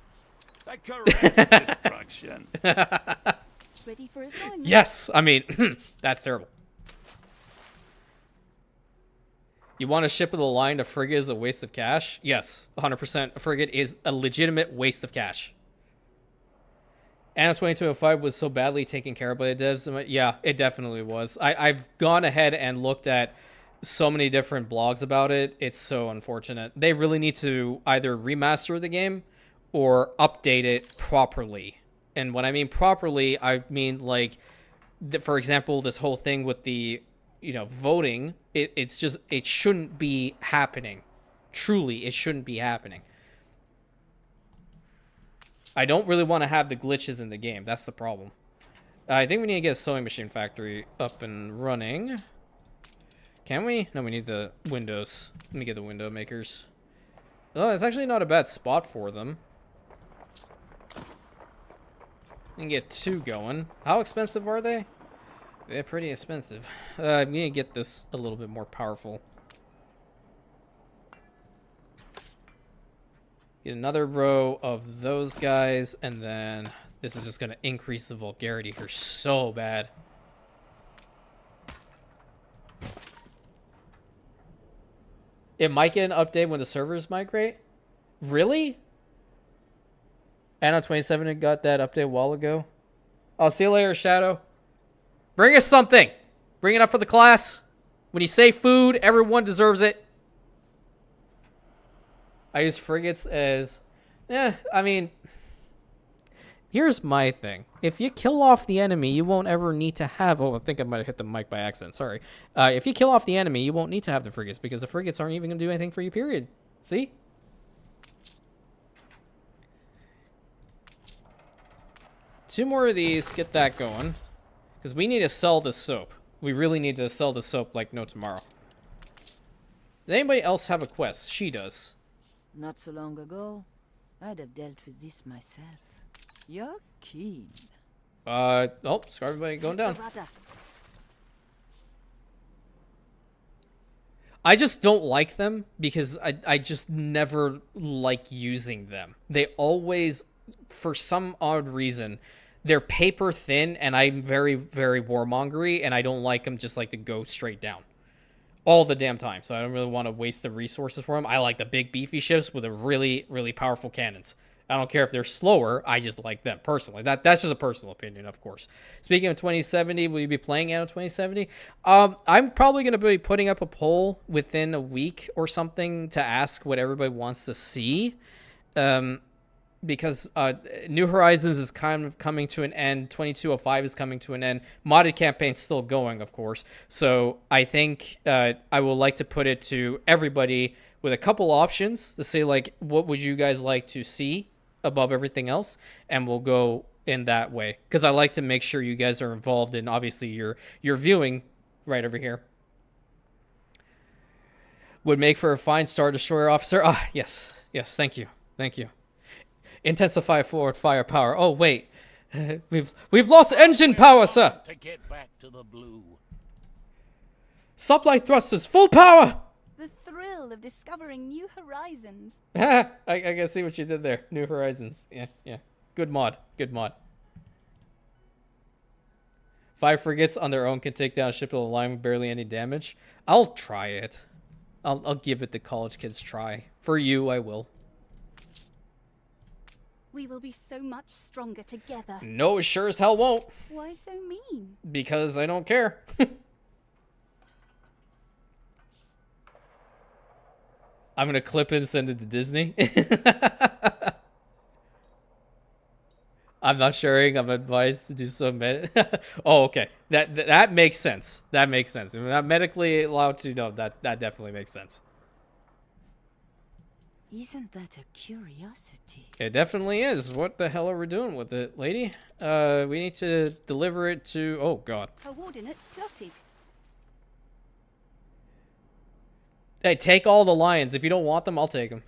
The correct destruction. Ready for assignment? Yes, I mean, that's terrible. You want a ship with a line, a frigate is a waste of cash? Yes, 100%. A frigate is a legitimate waste of cash. Anno 2205 was so badly taken care of by the devs. Yeah, it definitely was. I've gone ahead and looked at so many different blogs about it. It's so unfortunate. They really need to either remaster the game or update it properly. And when I mean properly, I mean like, for example, this whole thing with the, you know, voting, it's just, it shouldn't be happening. Truly, it shouldn't be happening. I don't really want to have the glitches in the game. That's the problem. I think we need to get a sewing machine factory up and running. Can we? No, we need the windows. Let me get the window makers. Oh, it's actually not a bad spot for them. And get 2 going. How expensive are they? They're pretty expensive. I'm gonna get this a little bit more powerful. Get another row of those guys, and then this is just gonna increase the vulgarity here so bad. It might get an update when the servers migrate. Really? Anno 27 got that update a while ago. I'll see you later, Shadow. Bring us something. Bring it up for the class. When you say food, everyone deserves it. I use frigates as... I mean... Here's my thing. If you kill off the enemy, you won't ever need to have... Oh, I think I might have hit the mic by accident. Sorry. If you kill off the enemy, you won't need to have the frigates because the frigates aren't even going to do anything for you, period. See? Two more of these. Get that going. Because we need to sell the soap. We really need to sell the soap like no tomorrow. Does anybody else have a quest? She does. Not so long ago, I'd have dealt with this myself. You're keen. Oh, everybody going down. I just don't like them because I just never like using them. They always, for some odd reason, they're paper thin, and I'm very, very warmongery, and I don't like them just like to go straight down all the damn time. So I don't really want to waste the resources for them. I like the big beefy ships with the really, really powerful cannons. I don't care if they're slower. I just like them personally. That's just a personal opinion, of course. Speaking of 2070, will you be playing Anno 2070? I'm probably going to be putting up a poll within a week or something to ask what everybody wants to see. because New Horizons is kind of coming to an end. 2205 is coming to an end. Modded campaign's still going, of course. So I think I would like to put it to everybody with a couple options to say, like, what would you guys like to see above everything else? And we'll go in that way. Because I like to make sure you guys are involved in, obviously, your viewing right over here. Would make for a fine Star Destroyer officer. Ah, yes. Yes, thank you. Thank you. Intensify forward firepower. Oh, wait. We've lost engine power, sir. To get back to the blue. Sublight thrusters, full power. The thrill of discovering new horizons. I can see what you did there. New Horizons. Yeah, yeah. Good mod. Good mod. 5 frigates on their own can take down a ship of the line with barely any damage. I'll try it. I'll give it the college kids try. For you, I will. We will be so much stronger together. No, it sure as hell won't. Why so mean? Because I don't care. I'm gonna clip it and send it to Disney. I'm not sharing. I'm advised to do so. Oh, okay. That makes sense. That makes sense. I'm not medically allowed to. No, that definitely makes sense. Isn't that a curiosity? It definitely is. What the hell are we doing with it, lady? We need to deliver it to... Oh, God. Coordinates plotted. Hey, take all the lions. If you don't want them, I'll take them.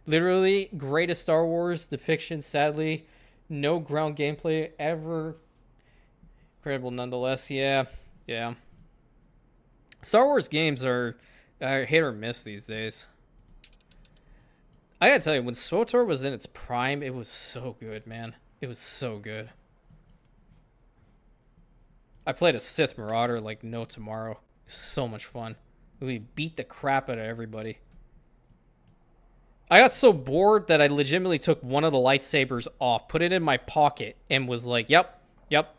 Literally, greatest Star Wars depiction. Sadly, no ground gameplay ever. Incredible nonetheless. Yeah, yeah. Star Wars games are hit or miss these days. I gotta tell you, when SWTOR was in its prime, it was so good, man. It was so good. I played a Sith Marauder like no tomorrow. So much fun. We beat the crap out of everybody. I got so bored that I legitimately took one of the lightsabers off, put it in my pocket, and was like, yep,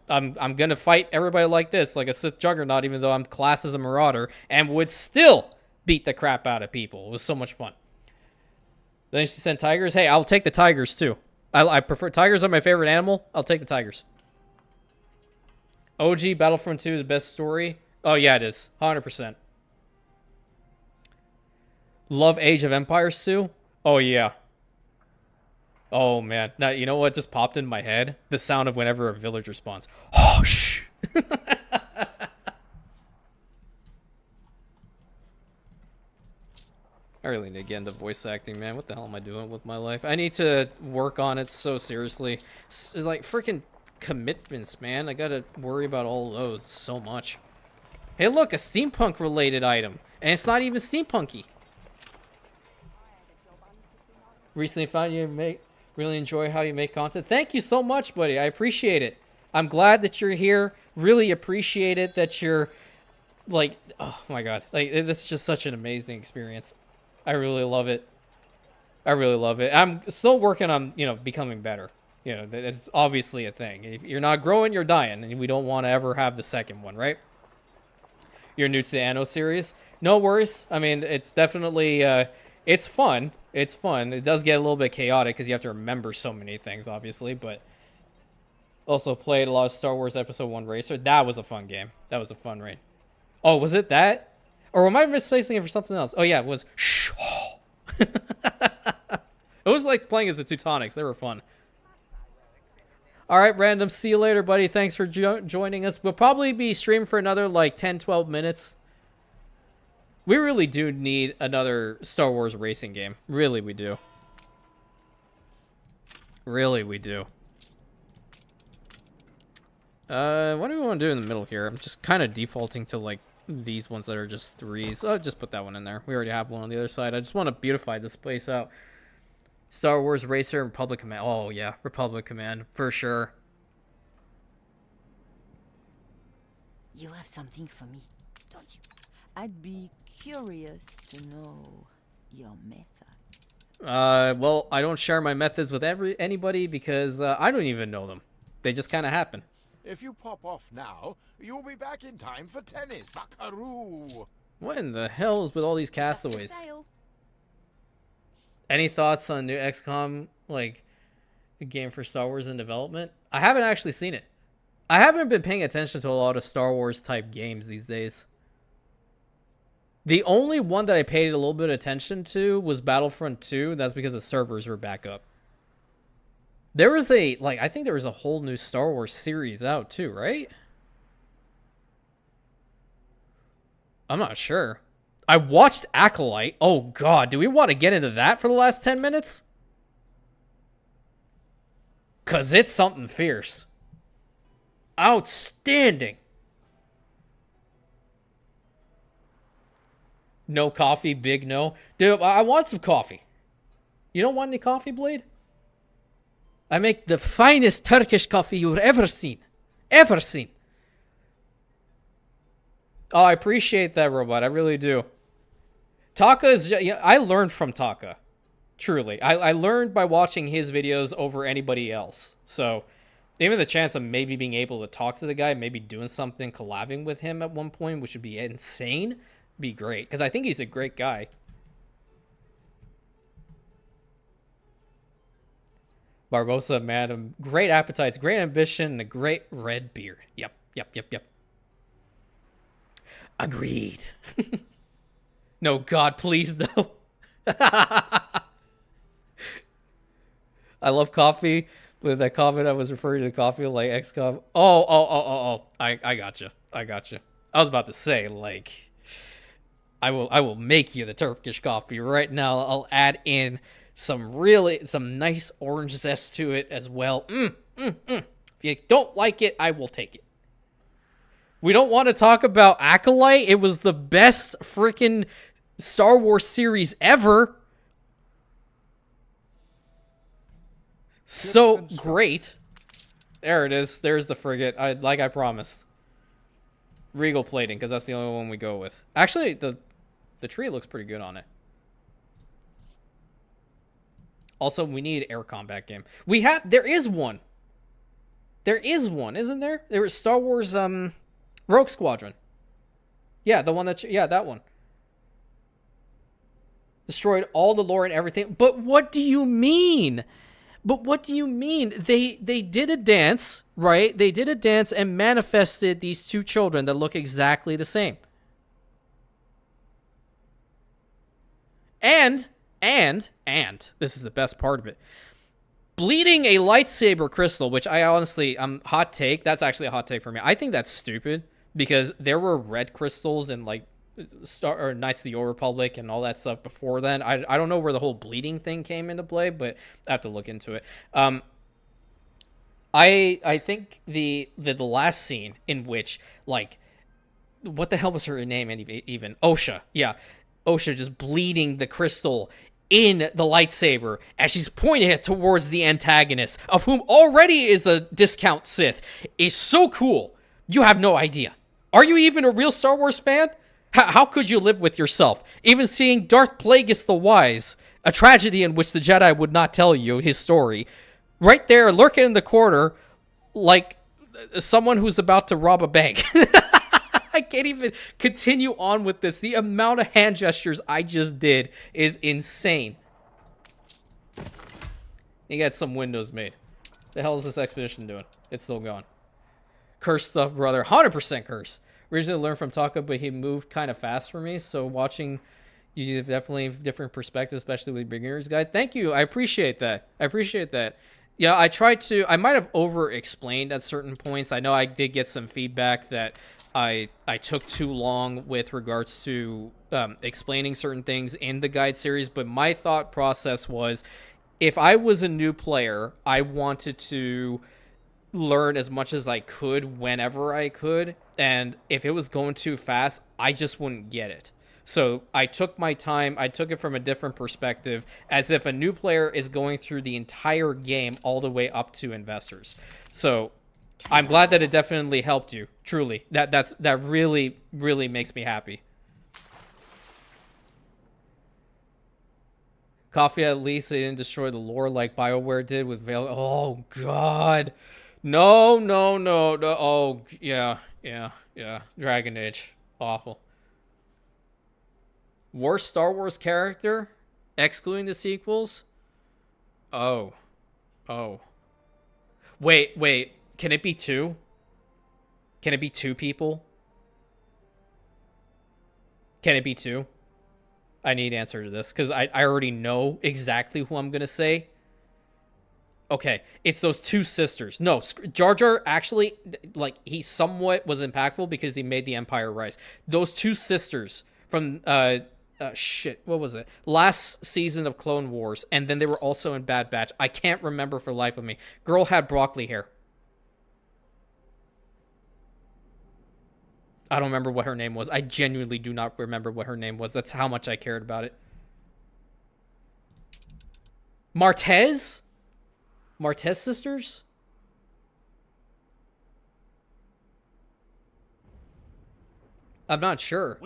I'm gonna fight everybody like this, like a Sith Juggernaut, even though I'm classed as a Marauder, and would still beat the crap out of people. It was so much fun. Then she sent tigers. Hey, I'll take the tigers too. I prefer... Tigers are my favorite animal. I'll take the tigers. OG Battlefront 2 is the best story. Oh, yeah, it is. 100%. Love Age of Empires 2. Oh, yeah. Oh, man. Now, you know what just popped in my head? The sound of whenever a villager spawns. Hush! I really need to get into voice acting, man. What the hell am I doing with my life? I need to work on it so seriously. It's like freaking commitments, man. I gotta worry about all those so much. Hey, look, a steampunk-related item. And it's not even steampunky. Recently found you really enjoy how you make content. Thank you so much, buddy. I appreciate it. I'm glad that you're here. Really appreciate it that you're, like, oh my god. Like, this is just such an amazing experience. I really love it. I really love it. I'm still working on, you know, becoming better. You know, that's obviously a thing. If you're not growing, you're dying. And we don't want to ever have the second one, right? You're new to the Anno series. No worries. I mean, it's definitely, it's fun. It's fun. It does get a little bit chaotic because you have to remember so many things, obviously. But also played a lot of Star Wars Episode 1 Racer. That was a fun game. That was a fun raid. Oh, was it that? Or am I misplacing it for something else? Oh, yeah, it was... Shh. It was like playing as the Teutonics. They were fun. All right, Random. See you later, buddy. Thanks for joining us. We'll probably be streaming for another, like, 10, 12 minutes. We really do need another Star Wars racing game. Really, we do. Really, we do. What do we want to do in the middle here? I'm just kind of defaulting to, like, these ones that are just 3s. I'll just put that one in there. We already have one on the other side. I just want to beautify this place out. Star Wars Racer and Republic Command. Oh, yeah. Republic Command. For sure. You have something for me, don't you? I'd be curious to know your methods. Well, I don't share my methods with anybody because I don't even know them. They just kind of happen. If you pop off now, you'll be back in time for tennis, buckaroo. What in the hell is with all these castaways? Any thoughts on new XCOM? Like, A game for Star Wars in development? I haven't actually seen it. I haven't been paying attention to a lot of Star Wars type games these days. The only one that I paid a little bit of attention to was Battlefront 2. And that's because the servers were back up. There was I think there was a whole new Star Wars series out too, right? I'm not sure. I watched Acolyte. Oh god, do we want to get into that for the last 10 minutes? Cause it's something fierce. Outstanding. No coffee, big no. Dude, I want some coffee. You don't want any coffee, Blade? I make the finest Turkish coffee you've ever seen. Ever seen. Oh, I appreciate that, Robot. I really do. Taka is... I learned from Taka. Truly. I learned by watching his videos over anybody else. So, even the chance of maybe being able to talk to the guy, maybe doing something, collabing with him at one point, which would be insane, be great. Because I think he's a great guy. Barbosa, madam. Great appetites, great ambition, and a great red beard. Yep. Agreed. No, God, please, though. I love coffee. With that comment, I was referring to the coffee like XCOM. Oh. I gotcha. I was about to say, like, I will make you the Turkish coffee right now. I'll add in some nice orange zest to it as well. If you don't like it, I will take it. We don't want to talk about Acolyte. It was the best freaking Star Wars series ever. So great. There it is. There's the frigate. Like I promised. Regal plating, because that's the only one we go with. Actually, the tree looks pretty good on it. Also, we need air combat game. There is one. There is one, isn't there? There is Star Wars Rogue Squadron. Yeah, the one that one. Destroyed all the lore and everything. But what do you mean? They did a dance, right? They did a dance and manifested these two children that look exactly the same. And this is the best part of it. Bleeding a lightsaber crystal, which I'm hot take. That's actually a hot take for me. I think that's stupid because there were red crystals in like Knights of the Old Republic and all that stuff before then. I don't know where the whole bleeding thing came into play, but I have to look into it. I think the last scene in which, like, what the hell was her name even? Osha. Yeah. Osha just bleeding the crystal in the lightsaber as she's pointing it towards the antagonist, of whom already is a discount Sith, is so cool. You have no idea. Are you even a real Star Wars fan? How could you live with yourself? Even seeing Darth Plagueis the Wise, a tragedy in which the Jedi would not tell you his story, right there lurking in the corner like someone who's about to rob a bank. I can't even continue on with this. The amount of hand gestures I just did is insane. You got some windows made. The hell is this expedition doing? It's still going. Curse stuff, brother. 100% curse. Originally learned from Taka, but he moved kind of fast for me. So watching you definitely different perspective, especially with beginner's guide. Thank you. I appreciate that. Yeah, I might have over-explained at certain points. I know I did get some feedback that I took too long with regards to explaining certain things in the guide series, but my thought process was, if I was a new player, I wanted to learn as much as I could whenever I could, and if it was going too fast, I just wouldn't get it. So I took my time. I took it from a different perspective, as if a new player is going through the entire game all the way up to investors. So I'm glad that it definitely helped you. Truly, that really, really makes me happy. Coffee, at least they didn't destroy the lore like BioWare did with Veil. Oh God, no. Oh yeah. Dragon Age, awful. Worst Star Wars character, excluding the sequels. Oh, Oh. Wait. Can it be two? Can it be two people? Can it be two? I need answer to this, because I already know exactly who I'm going to say. Okay, it's those two sisters. No, Jar Jar actually, like, he somewhat was impactful because he made the Empire rise. Those two sisters from, shit, what was it? Last season of Clone Wars, and then they were also in Bad Batch. I can't remember for the life of me. Girl had broccoli hair. I don't remember what her name was. I genuinely do not remember what her name was. That's how much I cared about it. Martez? Martez sisters? I'm not sure.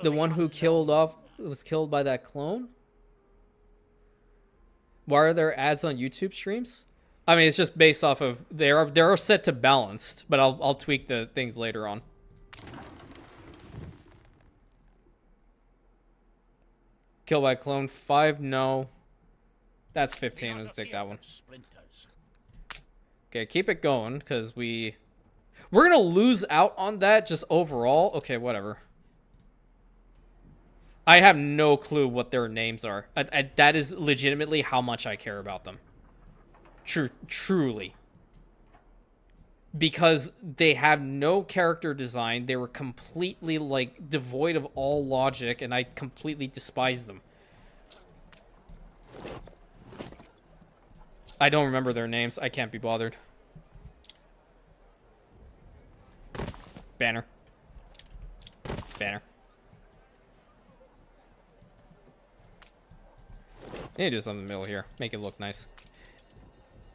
The one who was killed by that clone? Why are there ads on YouTube streams? I mean, it's just based off of they are set to balanced, but I'll tweak the things later on. Kill by clone 5, no. That's 15. Let's take that one. Okay, keep it going because we're gonna lose out on that just overall. Okay, whatever. I have no clue what their names are. That is legitimately how much I care about them. Truly. Because they have no character design. They were completely, like, devoid of all logic, and I completely despise them. I don't remember their names. I can't be bothered. Banner. Banner. I need to do something in the middle here. Make it look nice.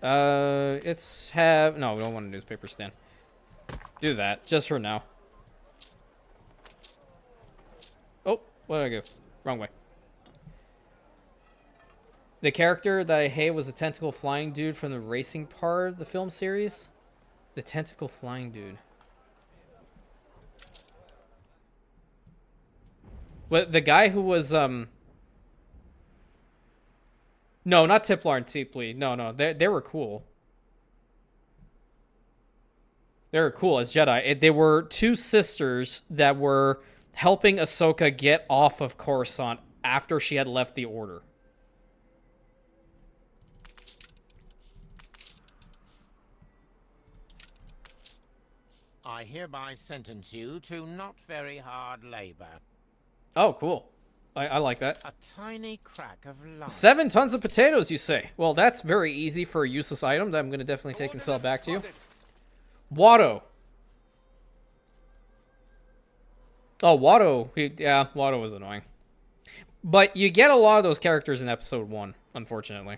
Let's have... No, we don't want a newspaper stand. Do that, just for now. Oh, what did I go? Wrong way. The character that I hate was the tentacle flying dude from the racing part of the film series. The tentacle flying dude. What, the guy who was, No, not Tiplar and Teeplee. No, they were cool. They were cool as Jedi. They were two sisters that were helping Ahsoka get off of Coruscant after she had left the Order. I hereby sentence you to not very hard labor. Oh, cool. I like that. A tiny crack of light. 7 tons of potatoes, you say? Well, that's very easy for a useless item that I'm going to definitely take and sell back to you. Watto. Oh, Watto. Yeah, Watto was annoying. But you get a lot of those characters in episode 1, unfortunately.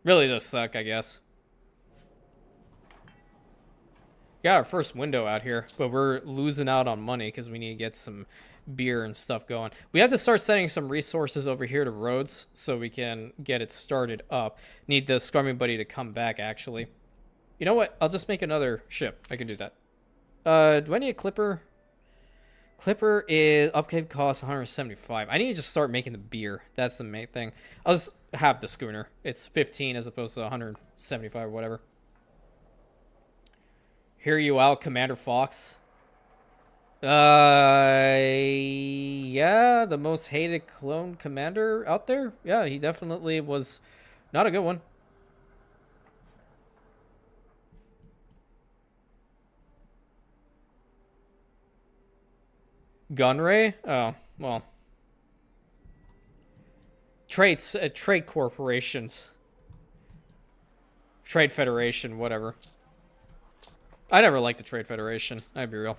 Really does suck, I guess. Got our first window out here, but we're losing out on money because we need to get some beer and stuff going. We have to start sending some resources over here to Rhodes so we can get it started up. Need the Scrummy Buddy to come back, actually. You know what? I'll just make another ship. I can do that. Do I need a clipper? Clipper is upkeep cost 175. I need to just start making the beer. That's the main thing. I'll just have the schooner. It's 15 as opposed to 175 or whatever. Hear you out, Commander Fox. Yeah, the most hated clone commander out there. Yeah, he definitely was not a good one. Gunray? Oh, well. Trade corporations. Trade Federation, whatever. I never liked the Trade Federation. I'd be real.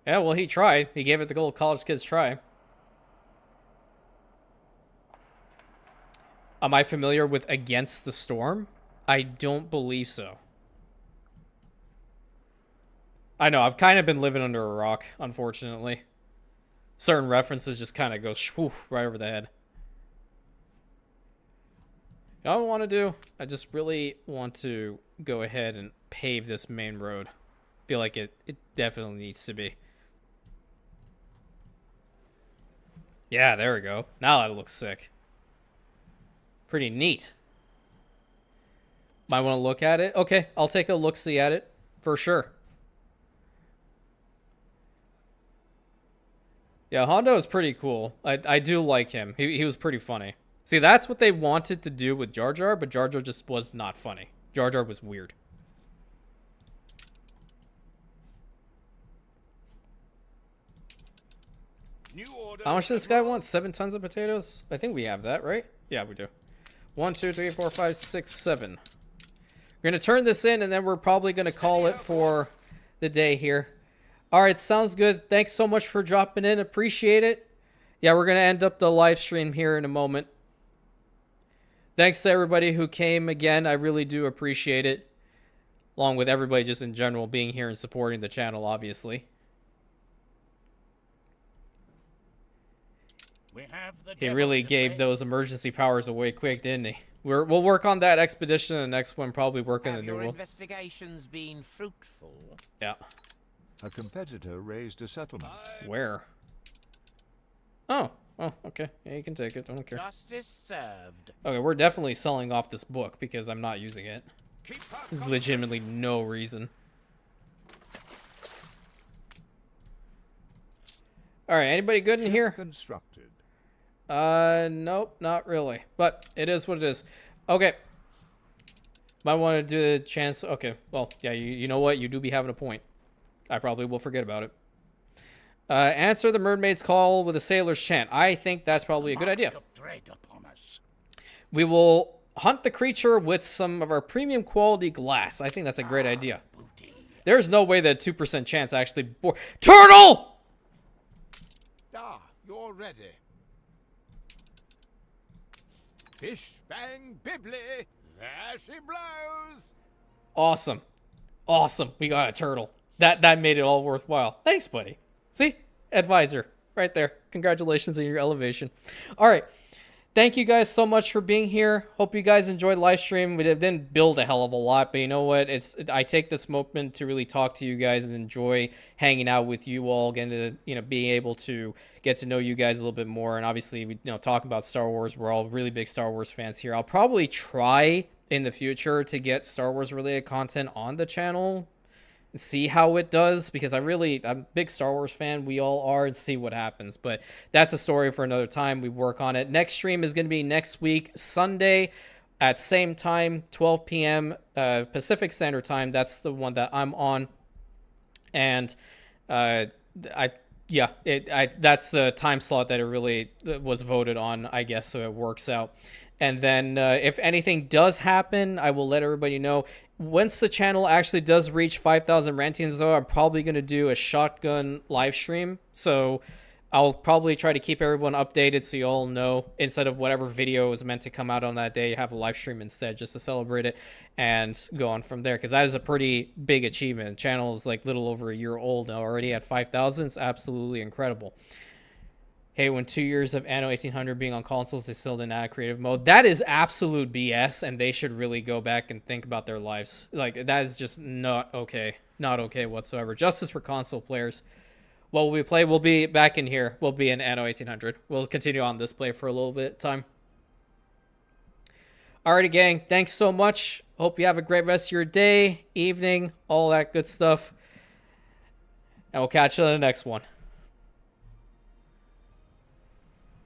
Yeah, well, he tried. He gave it the gold college kids try. Am I familiar with Against the Storm? I don't believe so. I know, I've kind of been living under a rock, unfortunately. Certain references just kind of go shwoof, right over the head. You know what I want to do? I just really want to go ahead and pave this main road. Feel like it definitely needs to be. Yeah, there we go. Now that looks sick. Pretty neat. Might want to look at it. Okay, I'll take a look-see at it. For sure. Yeah, Hondo is pretty cool. I do like him. He was pretty funny. See, that's what they wanted to do with Jar Jar, but Jar Jar just was not funny. Jar Jar was weird. How much does this guy want? 7 tons of potatoes? I think we have that, right? Yeah, we do. 1, 2, 3, 4, 5, 6, 7. We're going to turn this in, and then we're probably going to call it for the day here. All right, sounds good. Thanks so much for dropping in. Appreciate it. Yeah, we're going to end up the live stream here in a moment. Thanks to everybody who came again. I really do appreciate it. Along with everybody just in general being here and supporting the channel, obviously. He really gave those emergency powers away quick, didn't he? We'll work on that expedition, and the next one probably work in the new world. Investigations been fruitful? Yeah. A competitor raised a settlement. Where? Oh, okay. Yeah, you can take it. I don't care. Justice served. Okay, we're definitely selling off this book because I'm not using it. There's legitimately no reason. All right, anybody good in here? Constructed. Nope, not really. But it is what it is. Okay. Might want to do a chance. Okay, well, yeah, you know what? You do be having a point. I probably will forget about it. Answer the mermaid's call with a sailor's chant. I think that's probably a good idea. We will hunt the creature with some of our premium quality glass. I think that's a great idea. There's no way that 2% chance actually Turtle! Ah, you're ready. Fish bang bibbly. There she blows. Awesome. Awesome. We got a turtle. That made it all worthwhile. Thanks, buddy. See? Advisor. Right there. Congratulations on your elevation. All right. Thank you guys so much for being here. Hope you guys enjoyed live stream. We didn't build a hell of a lot, but you know what? I take this moment to really talk to you guys and enjoy hanging out with you all, getting to, being able to get to know you guys a little bit more. And obviously, we talk about Star Wars. We're all really big Star Wars fans here. I'll probably try in the future to get Star Wars related content on the channel and see how it does, because I'm a big Star Wars fan. We all are, and see what happens. But that's a story for another time. We work on it. Next stream is going to be next week, Sunday, at same time, 12 p.m. Pacific Standard Time. That's the one that I'm on, and that's the time slot that it really was voted on, I guess. So it works out. And then if anything does happen, I will let everybody know. Once the channel actually does reach 5,000 rantings, though, I'm probably going to do a shotgun live stream. So I'll probably try to keep everyone updated so you all know. Instead of whatever video is meant to come out on that day, have a live stream instead just to celebrate it and go on from there. Because that is a pretty big achievement. The channel is like little over a year old now, already at 5,000. It's absolutely incredible. Hey, when 2 years of Anno 1800 being on consoles, they still didn't add creative mode. That is absolute BS, and they should really go back and think about their lives. Like, that is just not okay. Not okay whatsoever. Justice for console players. What will we play? We'll be back in here. We'll be in Anno 1800. We'll continue on this play for a little bit of time. Alrighty, gang. Thanks so much. Hope you have a great rest of your day, evening, all that good stuff. And we'll catch you on the next one.